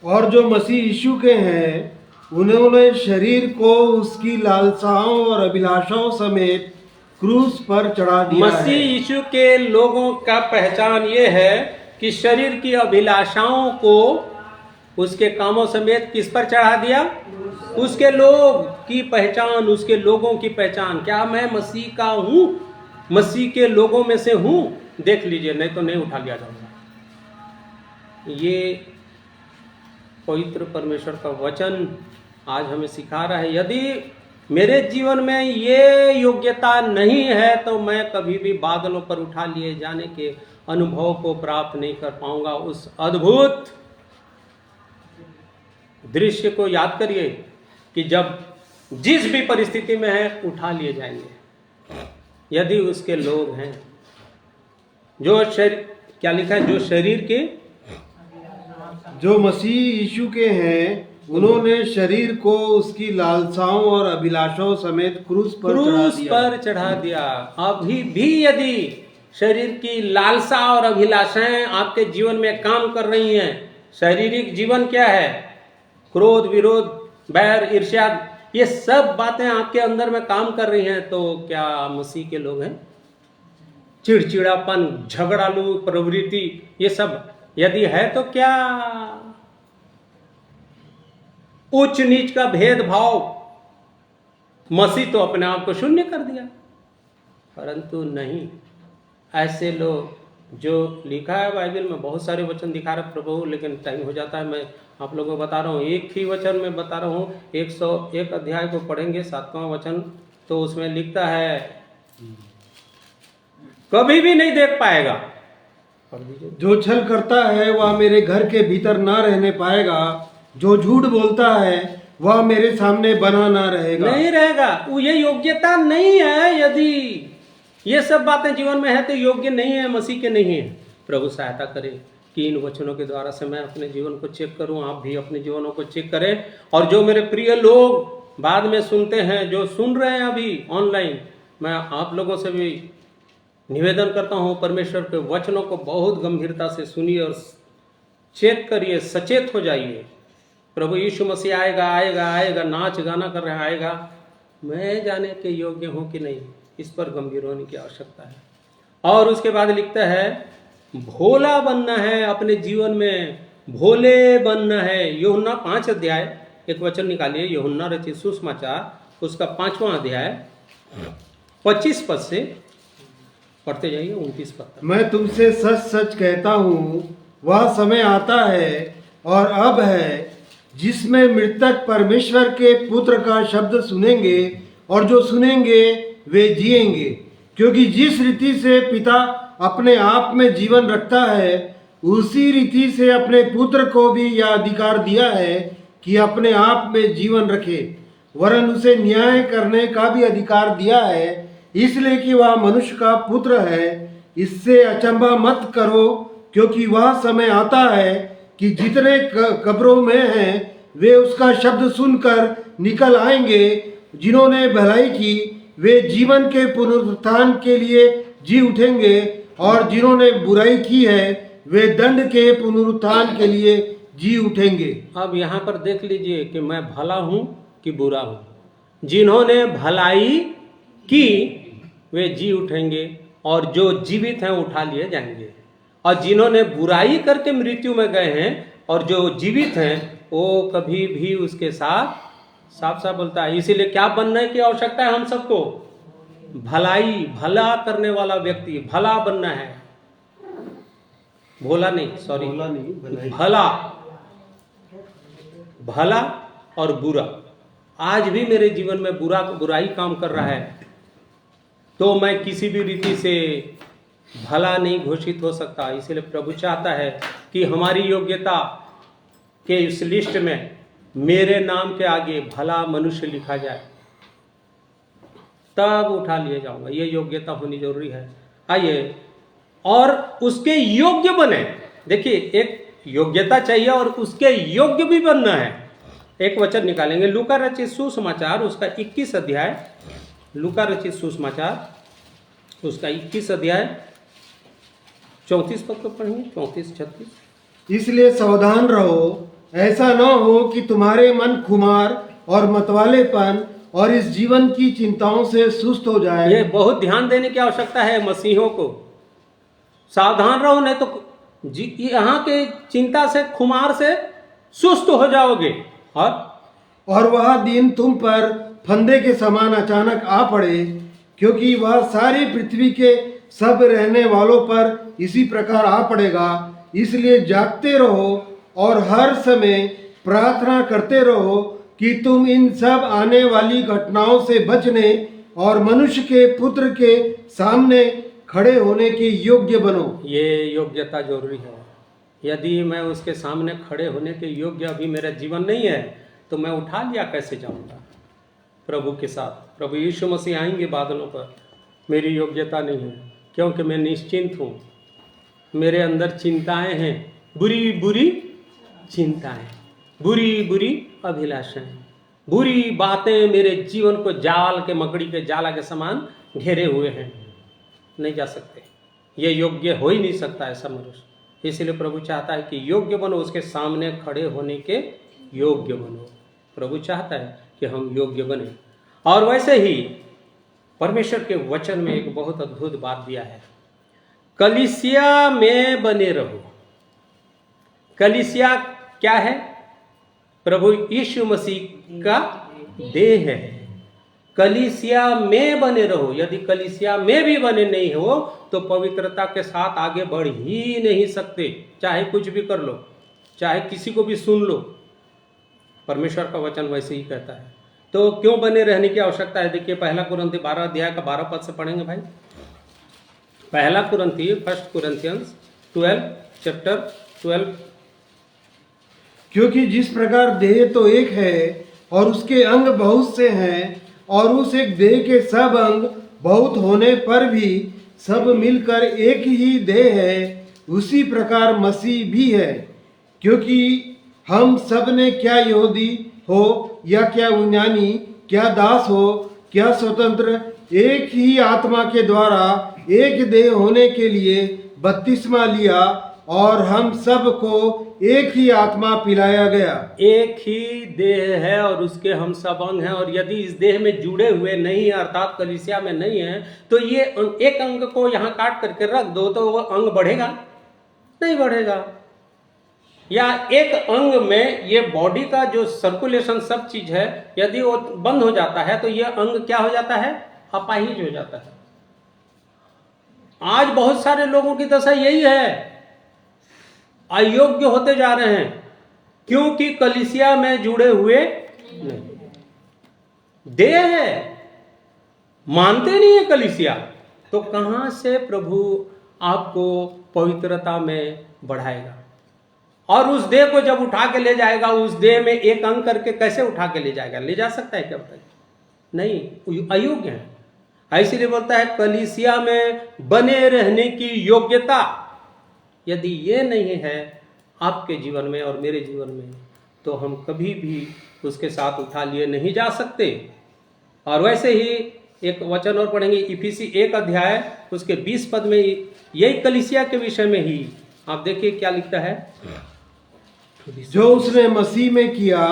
और जो मसीह यीशु के हैं, उन्होंने शरीर को उसकी लालसाओं और अभिलाषाओं समेत क्रूस पर चढ़ा दिया है। मसीह यीशु के लोगों का पहचान ये है कि शरीर की अभिलाषाओं को उसके कामों समेत किस पर चढ़ा दिया? उसके लोग की पहचान, उसके लोगों की पहचान। क्या मैं मसीह का हूं? मसीह के लोगों में से हूं? देख लीजिए, नहीं तो नहीं उठा लिया जाऊंगा। ये पवित्र परमेश्वर का वचन आज हमें सिखा रहा है। यदि मेरे जीवन में ये योग्यता नहीं है तो मैं कभी भी बादलों पर उठा लिए जाने के अनुभव को प्राप्त नहीं कर पाऊंगा। उस अद्भुत दृश्य को याद करिए कि जब जिस भी परिस्थिति में है, उठा लिए जाएंगे। यदि उसके लोग हैं जो शरीर, क्या लिखा है, जो शरीर के, जो मसीह यीशु के हैं उन्होंने शरीर को उसकी लालसाओं और अभिलाषाओं समेत क्रूस पर चढ़ा दिया। अभी भी यदि शरीर की लालसा और अभिलाषाएं आपके जीवन में काम कर रही हैं, शारीरिक जीवन क्या है, क्रोध, विरोध, बैर, ईर्ष्या, ये सब बातें आपके अंदर में काम कर रही हैं, तो क्या मसीह के लोग हैं? चिड़चिड़ापन, झगड़ालू प्रवृत्ति, ये सब यदि है तो क्या उच्च नीच का भेदभाव, मसीह तो अपने आप को शून्य कर दिया, परंतु नहीं। ऐसे लोग, जो लिखा है बाइबल में, बहुत सारे वचन दिखा रहे प्रभु, लेकिन टाइम हो जाता है, मैं आप लोगों को बता रहा हूँ, एक ही वचन में बता रहा हूँ। 101 अध्याय को पढ़ेंगे, 7वां वचन, तो उसमें लिखता है कभी भी नहीं देख पाएगा। जो छल करता है वह मेरे घर के भीतर ना रहने पाएगा, जो झूठ बोलता है वह मेरे सामने बना ना रहेगा। नहीं रहेगा, वो ये योग्यता नहीं है। यदि ये सब बातें जीवन में है तो योग्य नहीं है, मसीह के नहीं है। प्रभु सहायता करे कि इन वचनों के द्वारा से मैं अपने जीवन को चेक करूं, आप भी अपने जीवनों को चेक करें। और जो मेरे प्रिय लोग बाद में सुनते हैं, जो सुन रहे हैं अभी ऑनलाइन, मैं आप लोगों से भी निवेदन करता हूं, परमेश्वर के वचनों को बहुत गंभीरता से सुनिए और चेक करिए, सचेत हो जाइए। प्रभु यीशु मसीह आएगा आएगा आएगा, नाच गाना कर रहा आएगा, मैं जाने के योग्य हूं कि नहीं, इस पर गंभीर होने की आवश्यकता है। और उसके बाद लिखता है भोला बनना है, अपने जीवन में भोले बनना है। यूहन्ना 5 अध्याय, एक वचन निकालिए, यूहन्ना रचित सुसमाचार उसका 5वां अध्याय 25 पद से पढ़ते जाइए 29 पद तक। मैं तुमसे सच सच कहता हूँ, वह समय आता है और अब है जिसमें मृतक परमेश्वर के पुत्र का शब्द सुनेंगे, और जो सुनेंगे वे जिएंगे। क्योंकि जिस रीति से पिता अपने आप में जीवन रखता है, उसी रीति से अपने पुत्र को भी यह अधिकार दिया है कि अपने आप में जीवन रखे, वरन उसे न्याय करने का भी अधिकार दिया है, इसलिए कि वह मनुष्य का पुत्र है। इससे अचंभा मत करो, क्योंकि वह समय आता है कि जितने कब्रों में हैं वे उसका शब्द सुनकर निकल आएंगे। जिन्होंने भलाई की वे जीवन के पुनरुत्थान के लिए जी उठेंगे, और जिन्होंने बुराई की है वे दंड के पुनरुत्थान के लिए जी उठेंगे। अब यहाँ पर देख लीजिए कि मैं भला हूँ कि बुरा हूँ। जिन्होंने भलाई की वे जी उठेंगे, और जो जीवित हैं उठा लिए जाएंगे। और जिन्होंने बुराई करके मृत्यु में गए हैं और जो जीवित हैं वो कभी भी उसके साथ, साफ साफ बोलता है। इसीलिए क्या बनने की आवश्यकता है हम सबको? भलाई, भला करने वाला व्यक्ति, भला बनना है, भोला नहीं, सॉरी, भला, भला और बुरा। आज भी मेरे जीवन में बुराई काम कर रहा है, तो मैं किसी भी रीति से भला नहीं घोषित हो सकता। इसलिए प्रभु चाहता है कि हमारी योग्यता के इस लिस्ट में मेरे नाम के आगे भला मनुष्य लिखा जाए, तब उठा लिए जाऊंगा। ये योग्यता होनी जरूरी है। आइए, और उसके योग्य बने। देखिए, एक योग्यता चाहिए और उसके योग्य भी बनना है। एक वचन निकालेंगे, लूका रचित सुसमाचार उसका 21 अध्याय, लूका रचित सुसमाचार उसका 21 अध्याय 34 पद को पढ़ेंगे, 34-36। इसलिए सावधान रहो, ऐसा न हो कि तुम्हारे मन खुमार और मतवालेपन और इस जीवन की चिंताओं से सुस्त हो जाए। ये बहुत ध्यान देने की आवश्यकता है मसीहों को। सावधान रहो, नहीं तो यहाँ के चिंता से, खुमार से सुस्त हो जाओगे। और वह दिन तुम पर फंदे के समान अचानक आ पड़े, क्योंकि वह सारी पृथ्वी के सब रहने वालों पर इसी प्रकार आ पड़ेगा। इसलिए जागते रहो और हर समय प्रार्थना करते रहो कि तुम इन सब आने वाली घटनाओं से बचने और मनुष्य के पुत्र के सामने खड़े होने के योग्य बनो। ये योग्यता जरूरी है। यदि मैं उसके सामने खड़े होने के योग्य अभी मेरा जीवन नहीं है, तो मैं उठा लिया कैसे जाऊंगा प्रभु के साथ? प्रभु यीशु मसीह आएंगे बादलों पर, मेरी योग्यता नहीं है, क्योंकि मैं निश्चिंत हूँ। मेरे अंदर चिंताएं हैं, बुरी बुरी चिंताएं, बुरी बुरी अभिलाषाएं, बुरी बातें मेरे जीवन को जाल के, मकड़ी के जाला के समान घेरे हुए हैं। नहीं जा सकते, ये योग्य हो ही नहीं सकता ऐसा मनुष्य। इसलिए प्रभु चाहता है कि योग्य बनो, उसके सामने खड़े होने के योग्य बनो। प्रभु चाहता है कि हम योग्य बने। और वैसे ही परमेश्वर के वचन में एक बहुत अद्भुत बात दिया है, कलीसिया में बने रहो। कलीसिया क्या है? प्रभु यीशु मसीह का देह है। कलीसिया में बने रहो। यदि कलीसिया में भी बने नहीं हो तो पवित्रता के साथ आगे बढ़ ही नहीं सकते। चाहे कुछ भी कर लो, चाहे किसी को भी सुन लो, परमेश्वर का वचन वैसे ही कहता है। तो क्यों बने रहने की आवश्यकता है? देखिए, पहला कुरिन्थी 12 अध्याय का 12 पद से पढ़ेंगे भाई। पहला कुरिन्थी, 1 Corinthians 12 चैप्टर 12। क्योंकि जिस प्रकार देह तो एक है और उसके अंग बहुत से हैं, और उस एक देह के सब अंग बहुत होने पर भी सब मिलकर एक ही देह है, उसी प्रकार मसीह भी है। क्योंकि हम सब ने, क्या यहूदी हो या क्या यूनानी, क्या दास हो क्या स्वतंत्र, एक ही आत्मा के द्वारा एक देह होने के लिए बपतिस्मा लिया, और हम सब को एक ही आत्मा पिलाया गया। एक ही देह है और उसके हम सब अंग हैं। और यदि इस देह में जुड़े हुए नहीं है, अर्थात कलीसिया में नहीं है, तो ये एक अंग को यहाँ काट करके रख दो तो वो अंग बढ़ेगा? नहीं बढ़ेगा। या एक अंग में ये बॉडी का जो सर्कुलेशन सब चीज है, यदि वो बंद हो जाता है तो ये अंग क्या हो जाता है? अपाहिज हो जाता है। आज बहुत सारे लोगों की दशा यही है, अयोग्य होते जा रहे हैं, क्योंकि कलीसिया में जुड़े हुए नहीं। देह है, मानते नहीं है कलीसिया, तो कहां से प्रभु आपको पवित्रता में बढ़ाएगा? और उस देह को जब उठा के ले जाएगा, उस देह में एक अंग करके कैसे उठा के ले जाएगा? ले जा सकता है क्या? बताइए। नहीं, अयोग्य है। इसीलिए बोलता है कलीसिया में बने रहने की योग्यता यदि ये नहीं है आपके जीवन में और मेरे जीवन में, तो हम कभी भी उसके साथ उठा लिए नहीं जा सकते। और वैसे ही एक वचन और पढ़ेंगे, इफिसी 1 अध्याय उसके 20 पद में, यही कलीसिया के विषय में ही आप देखिए क्या लिखता है। जो उसने मसीह में किया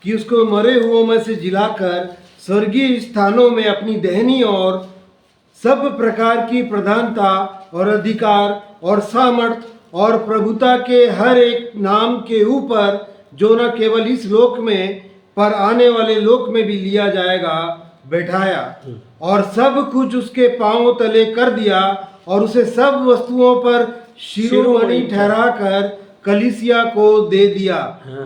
कि उसको मरे हुओं में से जिलाकर स्वर्गीय स्थानों में अपनी देहनी और सब प्रकार की प्रधानता और अधिकार और सामर्थ और प्रभुता के हर एक नाम के ऊपर, जो न केवल इस लोक में पर आने वाले लोक में भी लिया जाएगा, बैठाया। और सब कुछ उसके पांवों तले कर दिया, और उसे सब वस्तुओं पर शिरोमणि ठहराकर कलीसिया को दे दिया।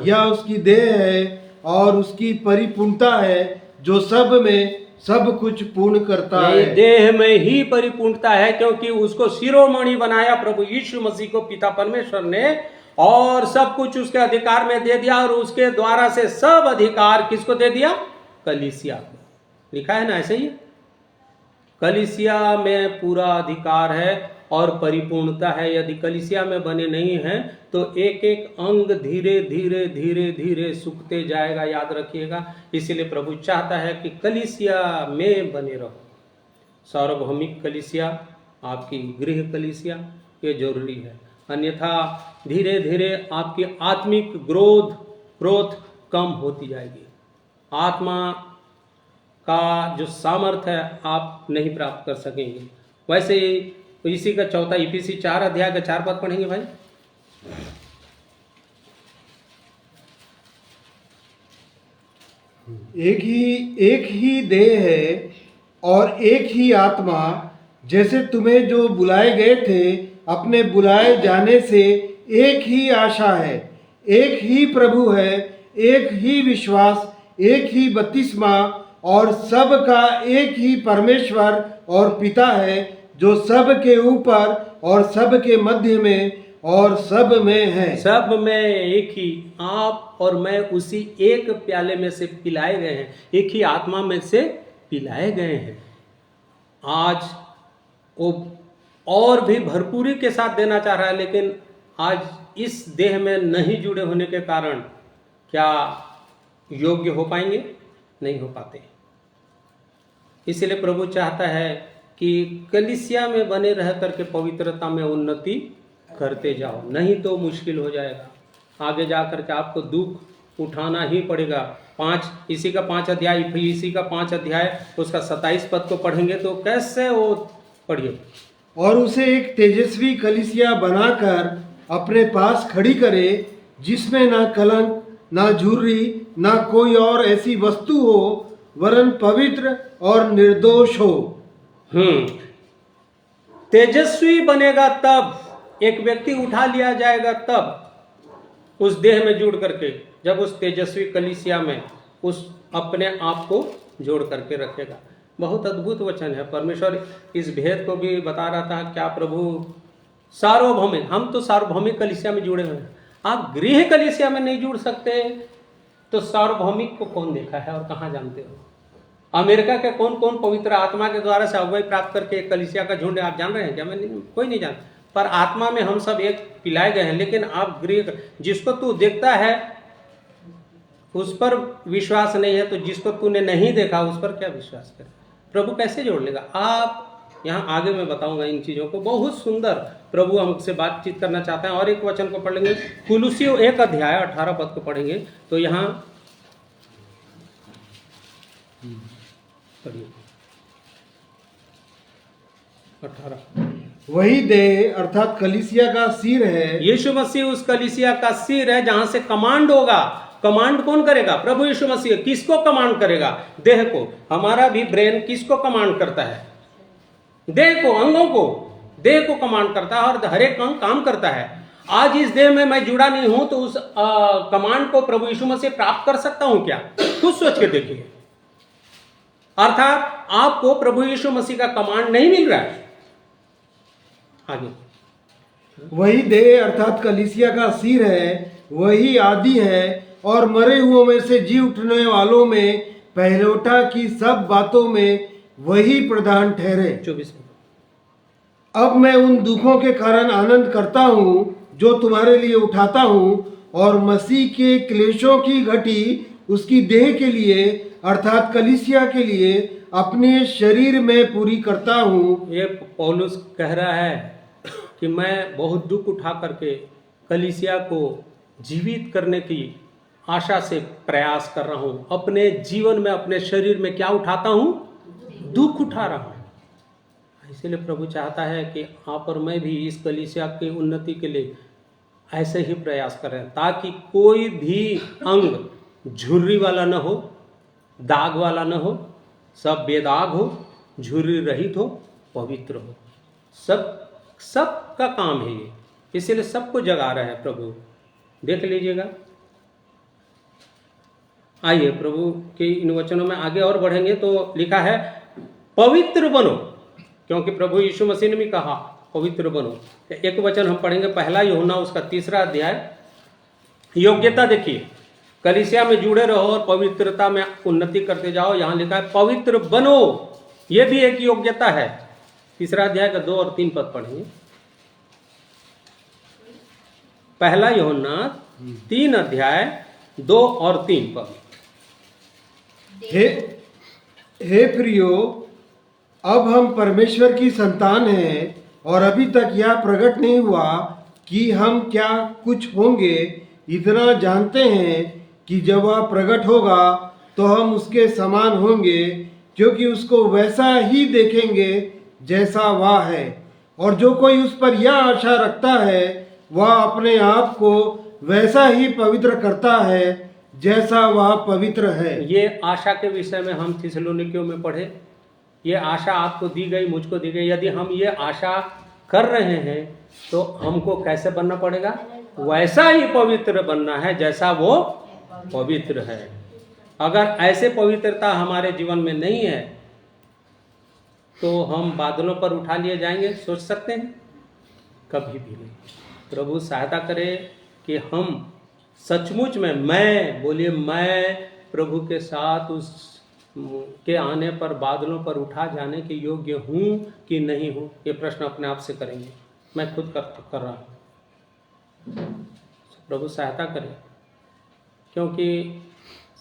यह उसकी देह है और उसकी परिपूर्णता है, जो सब में सब कुछ पूर्ण करता है। देह में ही परिपूर्णता है, क्योंकि उसको शिरोमणि बनाया प्रभु यीशु मसीह को पिता परमेश्वर ने, और सब कुछ उसके अधिकार में दे दिया। और उसके द्वारा से सब अधिकार किसको दे दिया? कलीसिया को। लिखा है ना ऐसे ही, कलीसिया में पूरा अधिकार है और परिपूर्णता है। यदि कलीसिया में बने नहीं हैं तो एक एक अंग धीरे धीरे धीरे धीरे सूखते जाएगा, याद रखिएगा। इसीलिए प्रभु चाहता है कि कलीसिया में बने रहो। सार्वभौमिक कलीसिया, आपकी गृह कलीसिया, ये जरूरी है। अन्यथा धीरे धीरे आपकी आत्मिक ग्रोथ कम होती जाएगी। आत्मा का जो सामर्थ्य है आप नहीं प्राप्त कर सकेंगे। वैसे इसी का चौथा, इफिसी 4 अध्याय का 4 पद पढ़ेंगे भाई। एक ही देह है और एक ही आत्मा, जैसे तुम्हें जो बुलाए गए थे अपने बुलाए जाने से एक ही आशा है, एक ही प्रभु है, एक ही विश्वास, एक ही बपतिस्मा, और सब का एक ही परमेश्वर और पिता है, जो सब के ऊपर और सब के मध्य में और सब में है। सब में एक ही, आप और मैं उसी एक प्याले में से पिलाए गए हैं, एक ही आत्मा में से पिलाए गए हैं। आज वो और भी भरपूरी के साथ देना चाह रहा है, लेकिन आज इस देह में नहीं जुड़े होने के कारण क्या योग्य हो पाएंगे? नहीं हो पाते। इसलिए प्रभु चाहता है कि कलीसिया में बने रह करके पवित्रता में उन्नति करते जाओ, नहीं तो मुश्किल हो जाएगा। आगे जा करके आपको दुख उठाना ही पड़ेगा। इसी का 5 अध्याय, फिर इसी का 5 अध्याय उसका 27 पद को पढ़ेंगे तो कैसे वो पढ़िए। और उसे एक तेजस्वी कलीसिया बनाकर अपने पास खड़ी करे, जिसमें ना कलंक, ना झुर्री, ना कोई और ऐसी वस्तु हो, वरन पवित्र और निर्दोष हो। तेजस्वी बनेगा तब, एक व्यक्ति उठा लिया जाएगा तब, उस देह में जुड़ करके, जब उस तेजस्वी कलीसिया में उस अपने आप को जोड़ करके रखेगा। बहुत अद्भुत वचन है। परमेश्वर इस भेद को भी बता रहा था। क्या प्रभु सार्वभौमिक, हम तो सार्वभौमिक कलीसिया में जुड़े हुए हैं, आप गृह कलीसिया में नहीं जुड़ सकते, तो सार्वभौमिक को कौन देखा है और कहाँ जानते हो? अमेरिका के कौन कौन पवित्र आत्मा के द्वारा से अगुवाई प्राप्त करके एक कलीसिया का झुंड है, आप जान रहे हैं क्या? मैं नहीं, कोई नहीं जानता, पर आत्मा में हम सब एक पिलाए गए हैं। लेकिन आप गृह, जिसको तू देखता है उस पर विश्वास नहीं है, तो जिसको तूने नहीं देखा उस पर क्या विश्वास करे? प्रभु कैसे जोड़ लेगा? आप यहाँ आगे मैं बताऊंगा इन चीजों को। बहुत सुंदर प्रभु हमसे बातचीत करना चाहते हैं। और एक वचन को पढ़ लेंगे, कुलुसियों 1 अध्याय 18 पद को पढ़ेंगे तो यहाँ पढ़िए 18। वही देह अर्थात कलीसिया का सिर है। यीशु मसीह उस कलीसिया का सिर है जहां से कमांड होगा। कमांड कौन करेगा? प्रभु यीशु मसीह। किसको कमांड करेगा? देह को। हमारा भी ब्रेन किसको कमांड करता है? देह को, अंगों को। देह को कमांड करता है और हर एक अंग काम करता है। आज इस देह में मैं जुड़ा नहीं हूं तो उस कमांड को प्रभु यीशु मसीह प्राप्त कर सकता हूं क्या? खुद सोच के देखिए। अर्थात आपको प्रभु यीशु मसीह का कमांड नहीं मिल रहा है। आगे, वही देह अर्थात कलीसिया का सिर है, वही आदि है और मरे हुओं में से जी उठने वालों में पहलौठा की सब बातों में वही प्रधान ठहरे। 24। अब मैं उन दुखों के कारण आनंद करता हूँ जो तुम्हारे लिए उठाता हूँ, और मसीह के क्लेशों की घटी उसकी देह के लिए अर्थात कलीसिया के लिए अपने शरीर में पूरी करता हूँ। ये पौलुस कह रहा है कि मैं बहुत दुख उठा करके कलीसिया को जीवित करने की आशा से प्रयास कर रहा हूँ। अपने जीवन में, अपने शरीर में क्या उठाता हूँ? दुख उठा रहा हूँ। इसीलिए प्रभु चाहता है कि आप और मैं भी इस कलीसिया की उन्नति के लिए ऐसे ही प्रयास करें, ताकि कोई भी अंग झुर्री वाला न हो, दाग वाला न हो, सब बेदाग हो, झुर्री रहित हो, पवित्र हो। सब का काम है ये। इसीलिए सबको जगा रहे हैं प्रभु। देख लीजिएगा। आइए प्रभु के इन वचनों में आगे और बढ़ेंगे तो लिखा है पवित्र बनो, क्योंकि प्रभु यीशु मसीह ने भी कहा पवित्र बनो। एक वचन हम पढ़ेंगे, 1 यूहन्ना उसका 3 अध्याय। योग्यता देखिए, कलीसिया में जुड़े रहो और पवित्रता में उन्नति करते जाओ। यहाँ लिखा है पवित्र बनो, ये भी एक योग्यता है। 3 अध्याय का 2 और 3 पद पढ़ेंगे। 1 यूहन्ना 3 अध्याय 2 और 3 पद। हे प्रियो, अब हम परमेश्वर की संतान हैं और अभी तक यह प्रकट नहीं हुआ कि हम क्या कुछ होंगे। इतना जानते हैं कि जब वह प्रकट होगा तो हम उसके समान होंगे, क्योंकि उसको वैसा ही देखेंगे जैसा वह है। और जो कोई उस पर यह आशा रखता है वह अपने आप को वैसा ही पवित्र करता है जैसा वह पवित्र है। ये आशा के विषय में हम थिस्सलुनीकियों में पढ़े। ये आशा आपको दी गई, मुझको दी गई। यदि हम ये आशा कर रहे हैं तो हमको कैसे बनना पड़ेगा? वैसा ही पवित्र बनना है जैसा वो पवित्र है। अगर ऐसे पवित्रता हमारे जीवन में नहीं है तो हम बादलों पर उठा लिए जाएंगे, सोच सकते हैं? कभी भी नहीं। प्रभु सहायता करे कि हम सचमुच में, मैं बोलिए, मैं प्रभु के साथ उस के आने पर बादलों पर उठा जाने के योग्य हूँ कि नहीं हूँ, ये प्रश्न अपने आप से करेंगे। मैं खुद कर रहा हूँ। प्रभु सहायता करें, क्योंकि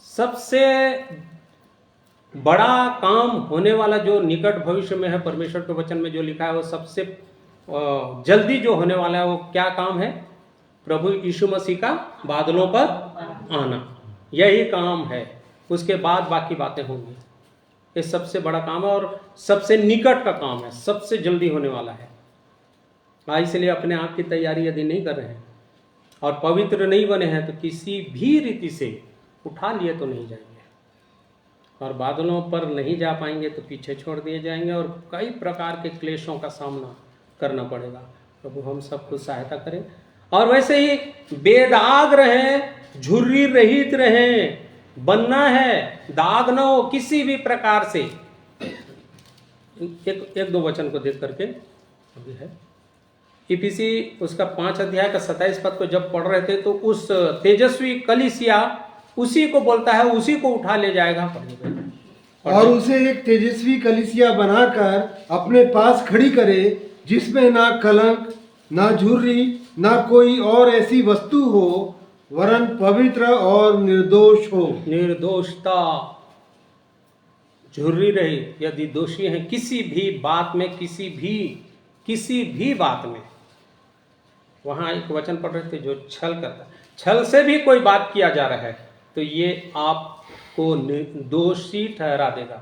सबसे बड़ा काम होने वाला जो निकट भविष्य में है, परमेश्वर के वचन में जो लिखा है, वो सबसे जल्दी जो होने वाला है, वो क्या काम है? प्रभु यीशु मसीह का बादलों पर आना, यही काम है। उसके बाद बाकी बातें होंगी। ये सबसे बड़ा काम है और सबसे निकट का काम है, सबसे जल्दी होने वाला है। इसलिए अपने आप की तैयारी यदि नहीं कर रहे हैं और पवित्र नहीं बने हैं, तो किसी भी रीति से उठा लिए तो नहीं जाएंगे, और बादलों पर नहीं जा पाएंगे तो पीछे छोड़ दिए जाएंगे और कई प्रकार के क्लेशों का सामना करना पड़ेगा। प्रभु हम सबको सहायता करें। और वैसे ही बेदाग रहें, झुर्री रहित रहें, बनना है, दाग न हो किसी भी प्रकार से। एक दो वचन को देख करके अभी है इफिसी उसका 5 अध्याय का 27 पद को जब पढ़ रहे थे, तो उस तेजस्वी कलीसिया उसी को बोलता है, उसी को उठा ले जाएगा। और उसे एक तेजस्वी कलीसिया बनाकर अपने पास खड़ी करे, जिसमें ना कलंक, ना झुर्री, ना कोई और ऐसी वस्तु हो, वरन पवित्र और निर्दोष हो। निर्दोषता, झुर्री रही, यदि दोषी हैं किसी भी बात में, किसी भी बात में। वहां एक वचन पढ़ रहे थे, जो छल करता, छल से भी कोई बात किया जा रहा है, तो ये आपको दोषी ठहरा देगा।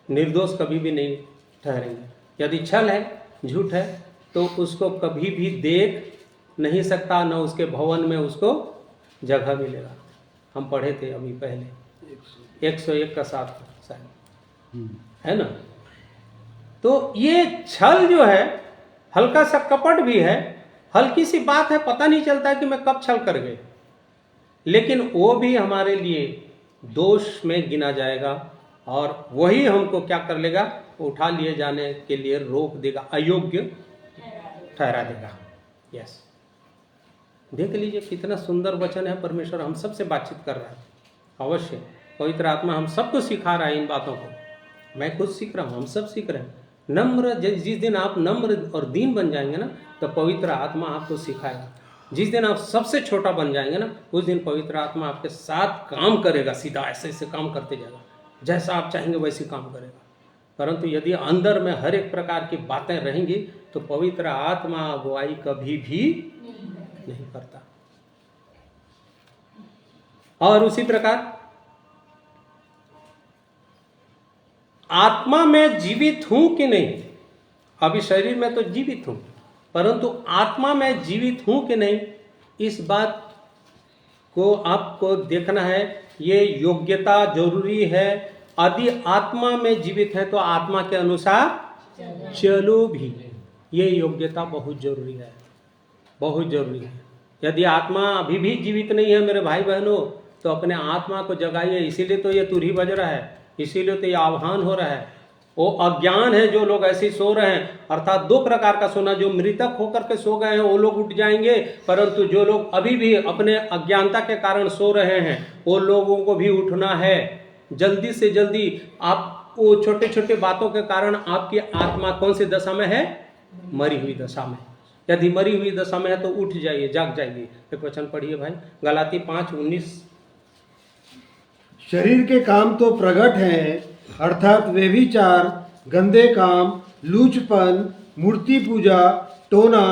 निर्दोष कभी भी नहीं ठहरेंगे। यदि छल है, झूठ है, तो उसको कभी भी देख नहीं सकता, न उसके भवन में उसको जगह मिलेगा। हम पढ़े थे अभी पहले 101 का 7 शायद, है ना। तो ये छल जो है, हल्का सा कपट भी है, हल्की सी बात है, पता नहीं चलता कि मैं कब छल कर गए, लेकिन वो भी हमारे लिए दोष में गिना जाएगा और वही हमको क्या कर लेगा? उठा लिए जाने के लिए रोक देगा, अयोग्य ठहरा देगा। यस, देख लीजिए कितना सुंदर वचन है। परमेश्वर हम सबसे बातचीत कर रहा है। अवश्य पवित्र आत्मा हम सबको सिखा रहा है इन बातों को। मैं खुद सीख रहा हूँ, हम सब सीख रहे हैं। नम्र, जिस दिन आप नम्र और दीन बन जाएंगे ना, तो पवित्र आत्मा आपको सिखाएगा। जिस दिन आप सबसे छोटा बन जाएंगे ना, उस दिन पवित्र आत्मा आपके साथ काम करेगा, सीधा ऐसे ऐसे काम करते जाएगा, जैसा आप चाहेंगे वैसे काम करेगा। परंतु यदि अंदर में हर एक प्रकार की बातें रहेंगी, तो पवित्र आत्मा अगुवाई कभी भी नहीं करता। और उसी प्रकार आत्मा में जीवित हूं कि नहीं, अभी शरीर में तो जीवित हूं, परंतु आत्मा में जीवित हूं कि नहीं, इस बात को आपको देखना है। ये योग्यता जरूरी है। यदि आत्मा में जीवित है तो आत्मा के अनुसार चलो भी, ये योग्यता बहुत जरूरी है, बहुत जरूरी है। यदि आत्मा अभी भी जीवित नहीं है मेरे भाई बहनों, तो अपने आत्मा को जगाइए। इसीलिए तो ये तुरही बज रहा है, इसीलिए तो ये आह्वान हो रहा है। वो अज्ञान है जो लोग ऐसे सो रहे हैं, अर्थात 2 प्रकार का सोना। जो मृतक होकर के सो गए हैं वो लोग उठ जाएंगे, परंतु जो लोग अभी भी अपने अज्ञानता के कारण सो रहे हैं, वो लोगों को भी उठना है जल्दी से जल्दी। आप वो छोटे छोटे बातों के कारण आपकी आत्मा कौन सी दशा में है? मरी हुई दशा में। यदि मरी हुई दशा में है तो उठ जाइए, जाग जाइए। एक वचन पढ़िए भाई, गलाती 5:19। शरीर के काम तो प्रकट हैं, अर्थात व्यभिचार, गंदे काम, लूचपन, मूर्ति पूजा, टोना,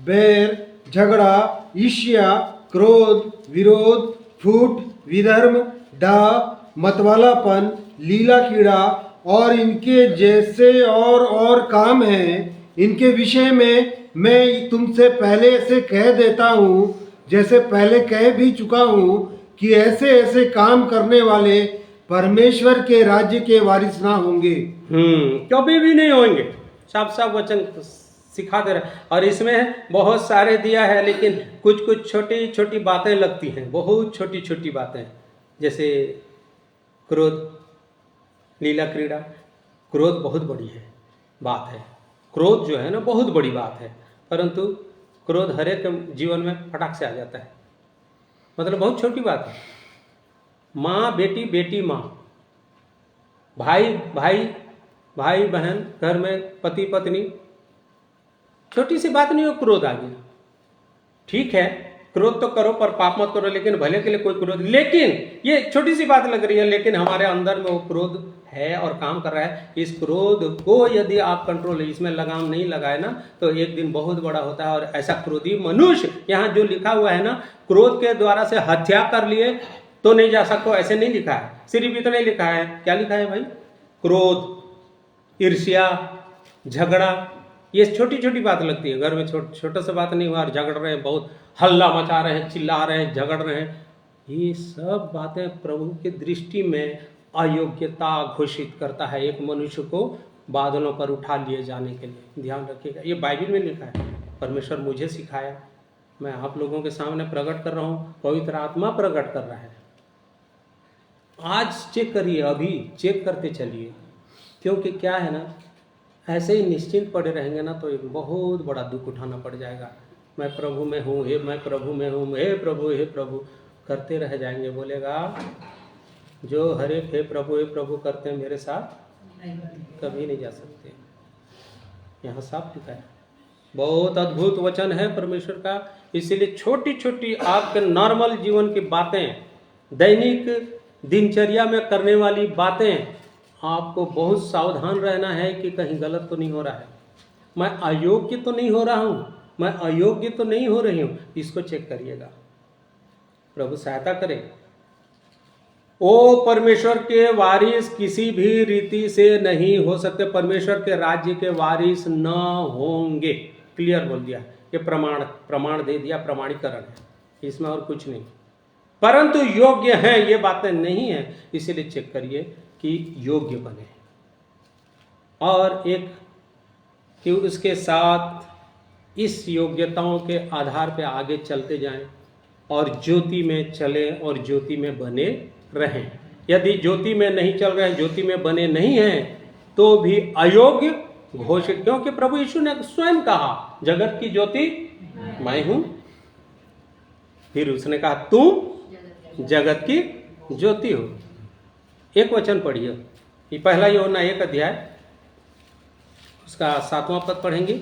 बैर, झगड़ा, ईर्ष्या, क्रोध, विरोध, फूट, विधर्म, डाह, मतवालापन, लीला कीड़ा और इनके जैसे और काम हैं। इनके विषय में मैं तुमसे पहले से कह देता हूँ, जैसे पहले कह भी चुका हूँ, कि ऐसे ऐसे काम करने वाले परमेश्वर के राज्य के वारिस ना होंगे। कभी भी नहीं होंगे। साफ साफ वचन सिखा दे रहा है। और इसमें बहुत सारे दिया है, लेकिन कुछ कुछ छोटी छोटी बातें लगती हैं, बहुत छोटी छोटी बातें, जैसे क्रोध, लीला क्रीड़ा। क्रोध बहुत बड़ी है बात है। क्रोध जो है ना बहुत बड़ी बात है, परंतु क्रोध हर एक जीवन में फटाक से आ जाता है। मतलब बहुत छोटी बात है, माँ बेटी, बेटी माँ, भाई भाई, भाई बहन, घर में पति पत्नी, छोटी सी बात नहीं हो क्रोध आ गया। ठीक है, क्रोध तो करो पर पाप मत करो, लेकिन भले के लिए कोई क्रोध, लेकिन ये छोटी सी बात लग रही है, लेकिन हमारे अंदर में वो क्रोध है और काम कर रहा है। इस क्रोध को यदि आप कंट्रोल, इसमें लगाम नहीं लगाए ना, तो एक दिन बहुत बड़ा होता है। और ऐसा क्रोधी मनुष्य, यहाँ जो लिखा हुआ है ना, क्रोध के द्वारा से हत्या कर लिए तो नहीं जा सकते, ऐसे नहीं लिखा है। सिर्फ इतना ही लिखा है। क्या लिखा है भाई? क्रोध, ईर्ष्या, झगड़ा, ये छोटी छोटी बात लगती है। घर में छोटा सा बात नहीं हुआ और झगड़ रहे हैं, बहुत हल्ला मचा रहे हैं, चिल्ला रहे हैं, झगड़ रहे हैं, ये सब बातें प्रभु की दृष्टि में अयोग्यता घोषित करता है एक मनुष्य को बादलों पर उठा लिए जाने के लिए। ध्यान रखिएगा, ये बाइबल में लिखा है, परमेश्वर मुझे सिखाया, मैं आप लोगों के सामने प्रकट कर रहा हूँ, पवित्र आत्मा प्रकट कर रहा है। आज चेक करिए, अभी चेक करते चलिए, क्योंकि क्या है ना, ऐसे ही निश्चिंत पड़े रहेंगे ना तो एक बहुत बड़ा दुख उठाना पड़ जाएगा। मैं प्रभु में हूँ, हे मैं प्रभु में हूँ, हे प्रभु करते रह जाएंगे। बोलेगा जो हरे हे प्रभु करते हैं मेरे साथ कभी नहीं जा सकते। यहाँ साफ लिखा है। बहुत अद्भुत वचन है परमेश्वर का। इसीलिए छोटी छोटी आपके नॉर्मल जीवन की बातें, दैनिक दिनचर्या में करने वाली बातें, आपको बहुत सावधान रहना है कि कहीं गलत तो नहीं हो रहा है, मैं अयोग्य तो नहीं हो रहा हूँ, मैं अयोग्य तो नहीं हो रही हूँ। इसको चेक करिएगा, प्रभु सहायता करे। ओ परमेश्वर के वारिस किसी भी रीति से नहीं हो सकते, परमेश्वर के राज्य के वारिस न होंगे। क्लियर बोल दिया, ये प्रमाण दे दिया, प्रमाणीकरण है, इसमें और कुछ नहीं। परंतु योग्य है, ये बातें नहीं है। इसीलिए चेक करिए कि योग्य बने, और एक कि उसके साथ इस योग्यताओं के आधार पे आगे चलते जाएं और ज्योति में चलें और ज्योति में बने रहें। यदि ज्योति में नहीं चल रहे हैं, ज्योति में बने नहीं हैं, तो भी अयोग्य घोषित, क्योंकि प्रभु यीशु ने स्वयं कहा जगत की ज्योति मैं हूं। फिर उसने कहा तुम जगत की ज्योति हो। एक वचन पढ़िए, ये पहला यूहन्ना 1 अध्याय, उसका 7वां पद पढ़ेंगे।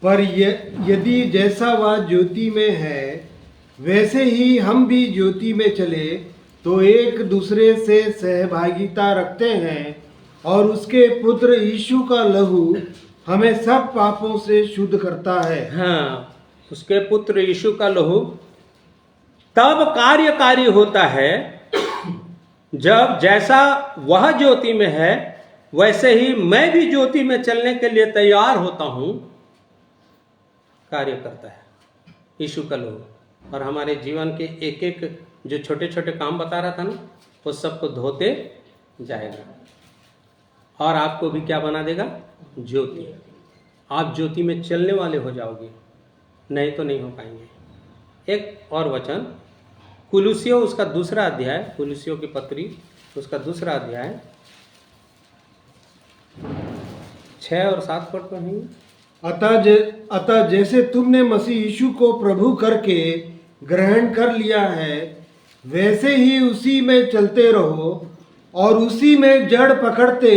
पर यदि जैसा वह ज्योति में है वैसे ही हम भी ज्योति में चले तो एक दूसरे से सहभागिता रखते हैं, और उसके पुत्र यीशु का लहू हमें सब पापों से शुद्ध करता है। हाँ, उसके पुत्र यीशु का लहू तब कार्यकारी होता है जब जैसा वह ज्योति में है वैसे ही मैं भी ज्योति में चलने के लिए तैयार होता हूं। कार्य करता है यीशु का लहू, और हमारे जीवन के एक एक जो छोटे छोटे काम बता रहा था ना, वो सबको धोते जाएगा और आपको भी क्या बना देगा? ज्योति। आप ज्योति में चलने वाले हो जाओगे, नहीं तो नहीं हो पाएंगे। एक और वचन, कुलुसियों उसका 2 अध्याय, कुलुसियों की पत्री उसका 2 अध्याय 6 और 7 पद पढ़ेंगे। अतः जैसे तुमने मसीह यीशु को प्रभु करके ग्रहण कर लिया है, वैसे ही उसी में चलते रहो और उसी में जड़ पकड़ते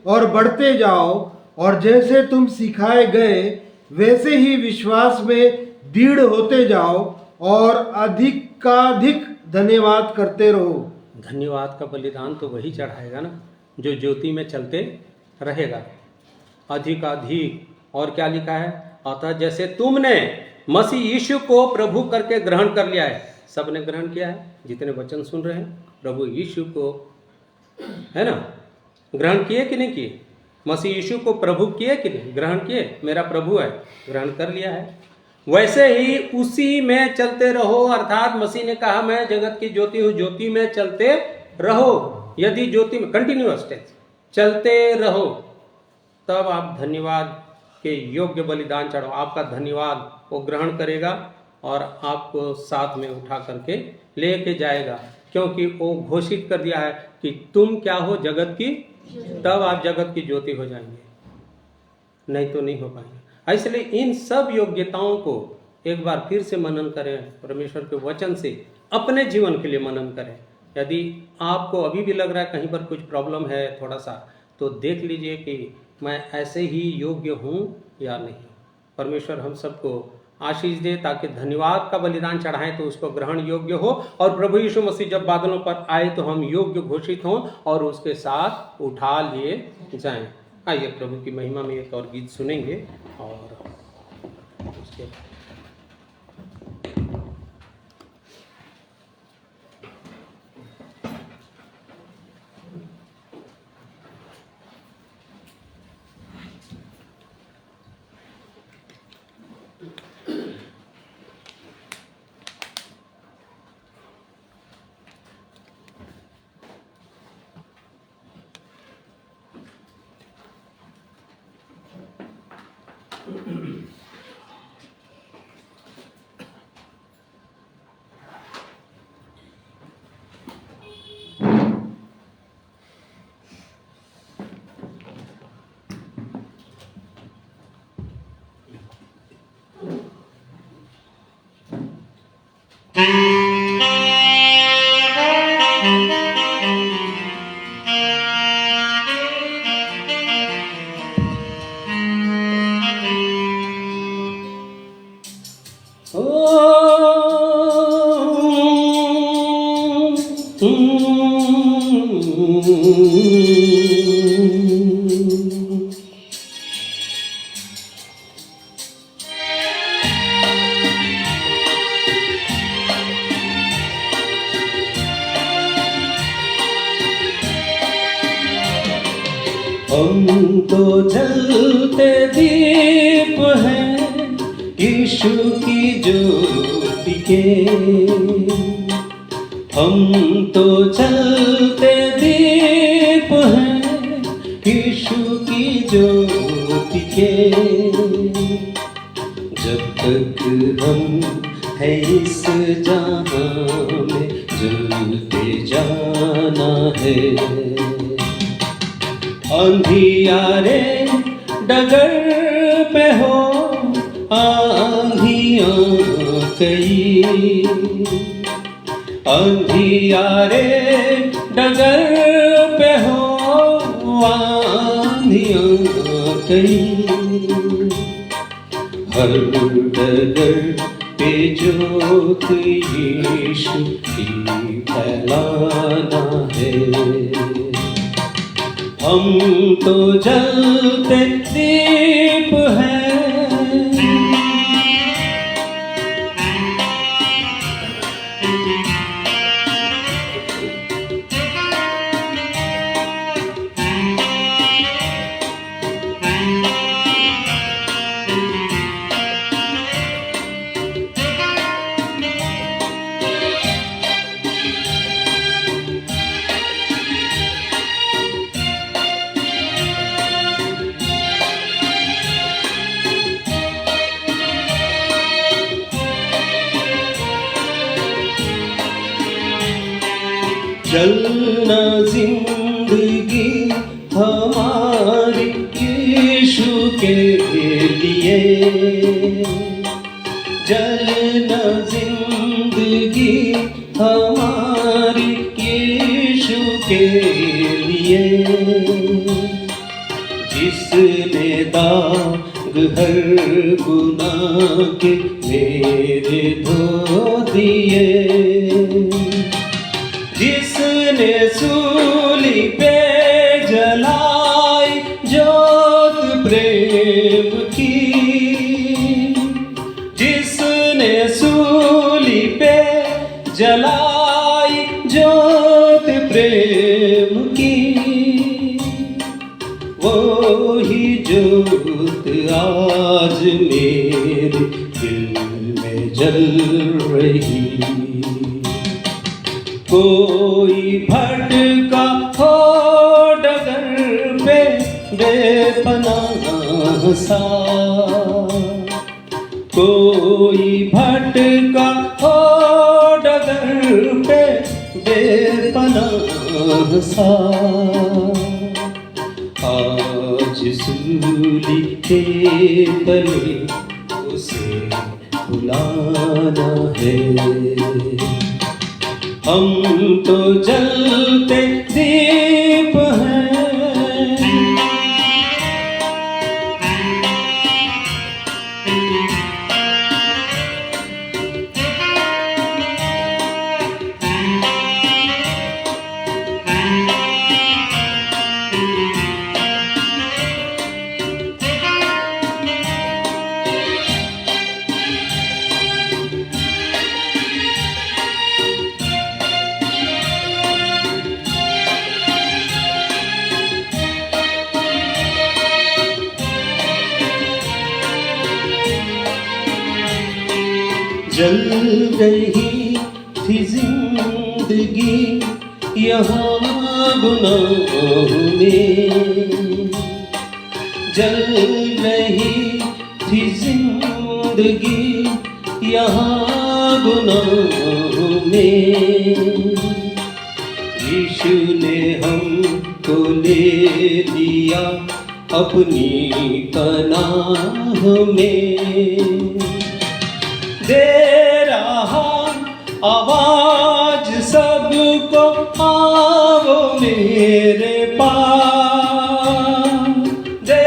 और बढ़ते जाओ, और जैसे तुम सिखाए गए वैसे ही विश्वास में दृढ़ होते जाओ और अधिकाधिक धन्यवाद करते रहो। धन्यवाद का बलिदान तो वही चढ़ाएगा ना जो ज्योति में चलते रहेगा, अधिकाधिक। और क्या लिखा है? अतः जैसे तुमने मसीह यीशु को प्रभु करके ग्रहण कर लिया है। सबने ग्रहण किया है, जितने वचन सुन रहे हैं, प्रभु यीशु को, है ना, ग्रहण किए कि नहीं किए? मसीह यीशु को प्रभु किए कि नहीं? ग्रहण किए, मेरा प्रभु है, ग्रहण कर लिया है। वैसे ही उसी में चलते रहो, अर्थात मसीह ने कहा मैं जगत की ज्योति हूँ, ज्योति में चलते रहो। यदि ज्योति में कंटिन्यूअस टेंस चलते रहो, तब आप धन्यवाद के योग्य बलिदान चढ़ो। आपका धन्यवाद वो ग्रहण करेगा और आपको साथ में उठा करके लेके जाएगा, क्योंकि वो घोषित कर दिया है कि तुम क्या हो? जगत की। तब आप जगत की ज्योति हो जाएंगे, नहीं तो नहीं हो पाएंगे। इसलिए इन सब योग्यताओं को एक बार फिर से मनन करें, परमेश्वर के वचन से अपने जीवन के लिए मनन करें। यदि आपको अभी भी लग रहा है कहीं पर कुछ प्रॉब्लम है थोड़ा सा, तो देख लीजिए कि मैं ऐसे ही योग्य हूँ या नहीं। परमेश्वर हम सबको आशीष दे ताकि धन्यवाद का बलिदान चढ़ाएं तो उसको ग्रहण योग्य हो, और प्रभु यीशु मसीह जब बादलों पर आए तो हम योग्य घोषित हों और उसके साथ उठा लिए जाएं। आइए प्रभु की महिमा में एक और गीत सुनेंगे और उसके हम तो जलते दीप हैं यीशु की ज्योति के, हम तो जलते दीप हैं यीशु की ज्योति के। जब तक हम हैं इस जहां में जलते जाना है। अंधियारे डगर पे हो आंधियां कई, अंधियारे डगर पे हो आंधियां कई। हर डगर पे ज्योत यीशु की फैलाना है। हम तो जलते दीप हैं। जलना जिंदगी हमारी यीशु के लिए, जलना जिंदगी हमारी यीशु के लिए। जिसने दाग हर गुनाह के मेरे धो दिए, जिसने सूली पे जलाई जोत प्रेम की, जिसने सूली पे जलाई जोत प्रेम की, वो ही जोत आज मेरे दिल में जल रही। कोई भटका हो डगर पे बेपनाह सा, कोई भटका हो डगर पे बेपनाह सा। आज सूली के तले उसे बुलाना है। हम तो जलते दीप हैं, जल रही थी जिंदगी यहाँ गुनाहों में, जल रही थी जिंदगी यहाँ गुनाहों में। यीशु ने हमको ले लिया अपनी पनाह में, दे रहा आवाज सबको, आओ मेरे पास। दे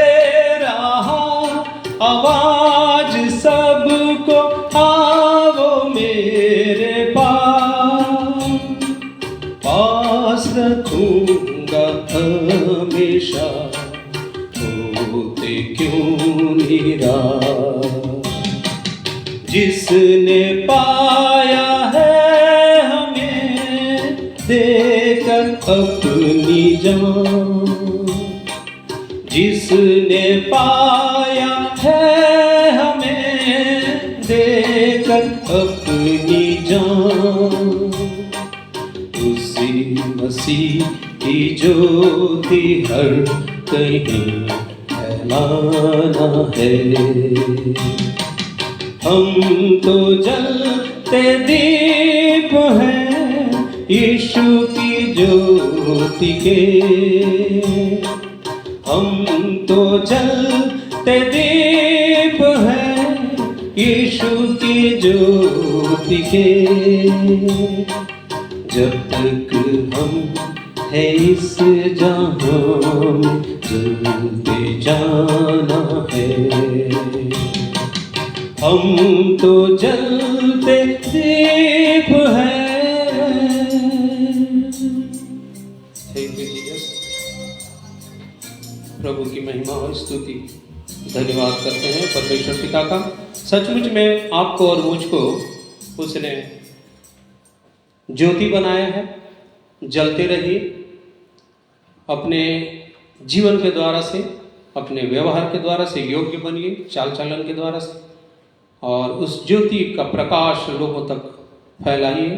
रहा आवाज सबको, आओ मेरे पास। पास रखूंगा हमेशा, होते क्यों निराश। जिसने पाया है हमें देकर अपनी जान, जिसने पाया है हमें देकर अपनी जान, उसी मसीह की ज्योति हर कहीं फैलाना है। हम तो जलते दीप हैं यीशु की ज्योति के, हम तो जलते दीप हैं यीशु की ज्योति के। जब तक हम है इस जहां में जलते जाना है, हम तो जलते दीप हैं। Thank you Jesus. प्रभु की महिमा और स्तुति धन्यवाद करते हैं परमेश्वर पिता का। सचमुच में आपको और मुझको उसने ज्योति बनाया है। जलते रहिए अपने जीवन के द्वारा से, अपने व्यवहार के द्वारा से योग्य बनिए, चाल चलन के द्वारा से, और उस ज्योति का प्रकाश लोगों तक फैलाइए।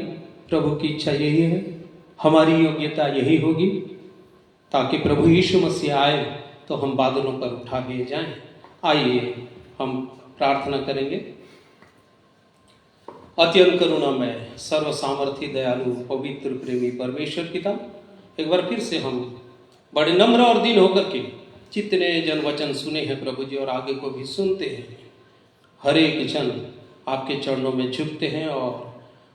प्रभु की इच्छा यही है, हमारी योग्यता यही होगी, ताकि प्रभु यीशु मसीह आए तो हम बादलों पर उठा लिए जाएं। आइए हम प्रार्थना करेंगे। अत्यंत करुणामय, सर्व सामर्थी, दयालु, पवित्र, प्रेमी परमेश्वर पिता, एक बार फिर से हम बड़े नम्र और दीन होकर के जितने जन वचन सुने हैं प्रभु जी, और आगे को भी सुनते हैं, हर एक जन आपके चरणों में झुकते हैं और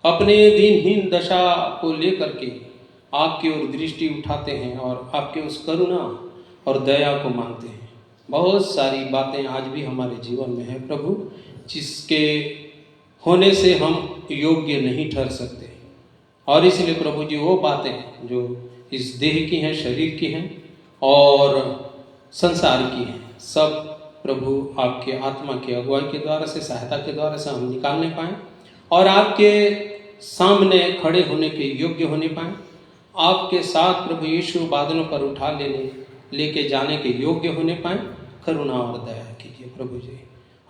अपने दिनहीन दशा को लेकर के आपकी ओर दृष्टि उठाते हैं और आपके उस करुणा और दया को मांगते हैं। बहुत सारी बातें आज भी हमारे जीवन में है प्रभु, जिसके होने से हम योग्य नहीं ठहर सकते, और इसलिए प्रभु जी वो बातें जो इस देह की हैं, शरीर की हैं और संसार की हैं, सब प्रभु आपके आत्मा की अगुवाई के द्वारा से, सहायता के द्वारा से हम निकालने पाएँ और आपके सामने खड़े होने के योग्य होने पाएँ। आपके साथ प्रभु यीशु बादलों पर उठा लेके जाने के योग्य होने पाएँ। करुणा और दया कीजिए प्रभु जी।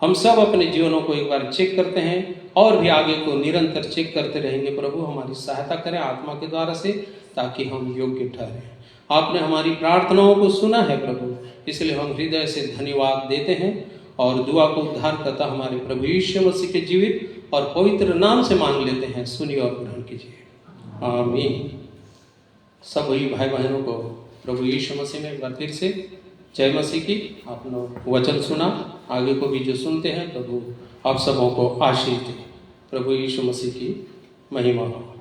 हम सब अपने जीवनों को एक बार चेक करते हैं और भी आगे को निरंतर चेक करते रहेंगे। प्रभु हमारी सहायता करें आत्मा के द्वारा से, ताकि हम योग्य ठहरें। आपने हमारी प्रार्थनाओं को सुना है प्रभु, इसलिए हम हृदय से धन्यवाद देते हैं और दुआ को उद्धार करता हमारे प्रभु यीशु मसीह के जीवित और पवित्र नाम से मांग लेते हैं। सुनिए और ग्रहण कीजिए, आमीन। सब वही भाई बहनों को प्रभु यीशु मसीह में एक बार फिर से जय मसीह की। आपने वचन सुना, आगे को भी जो सुनते हैं प्रभु आप सबों को आशीष दे। प्रभु यीशु मसीह की महिमा हो।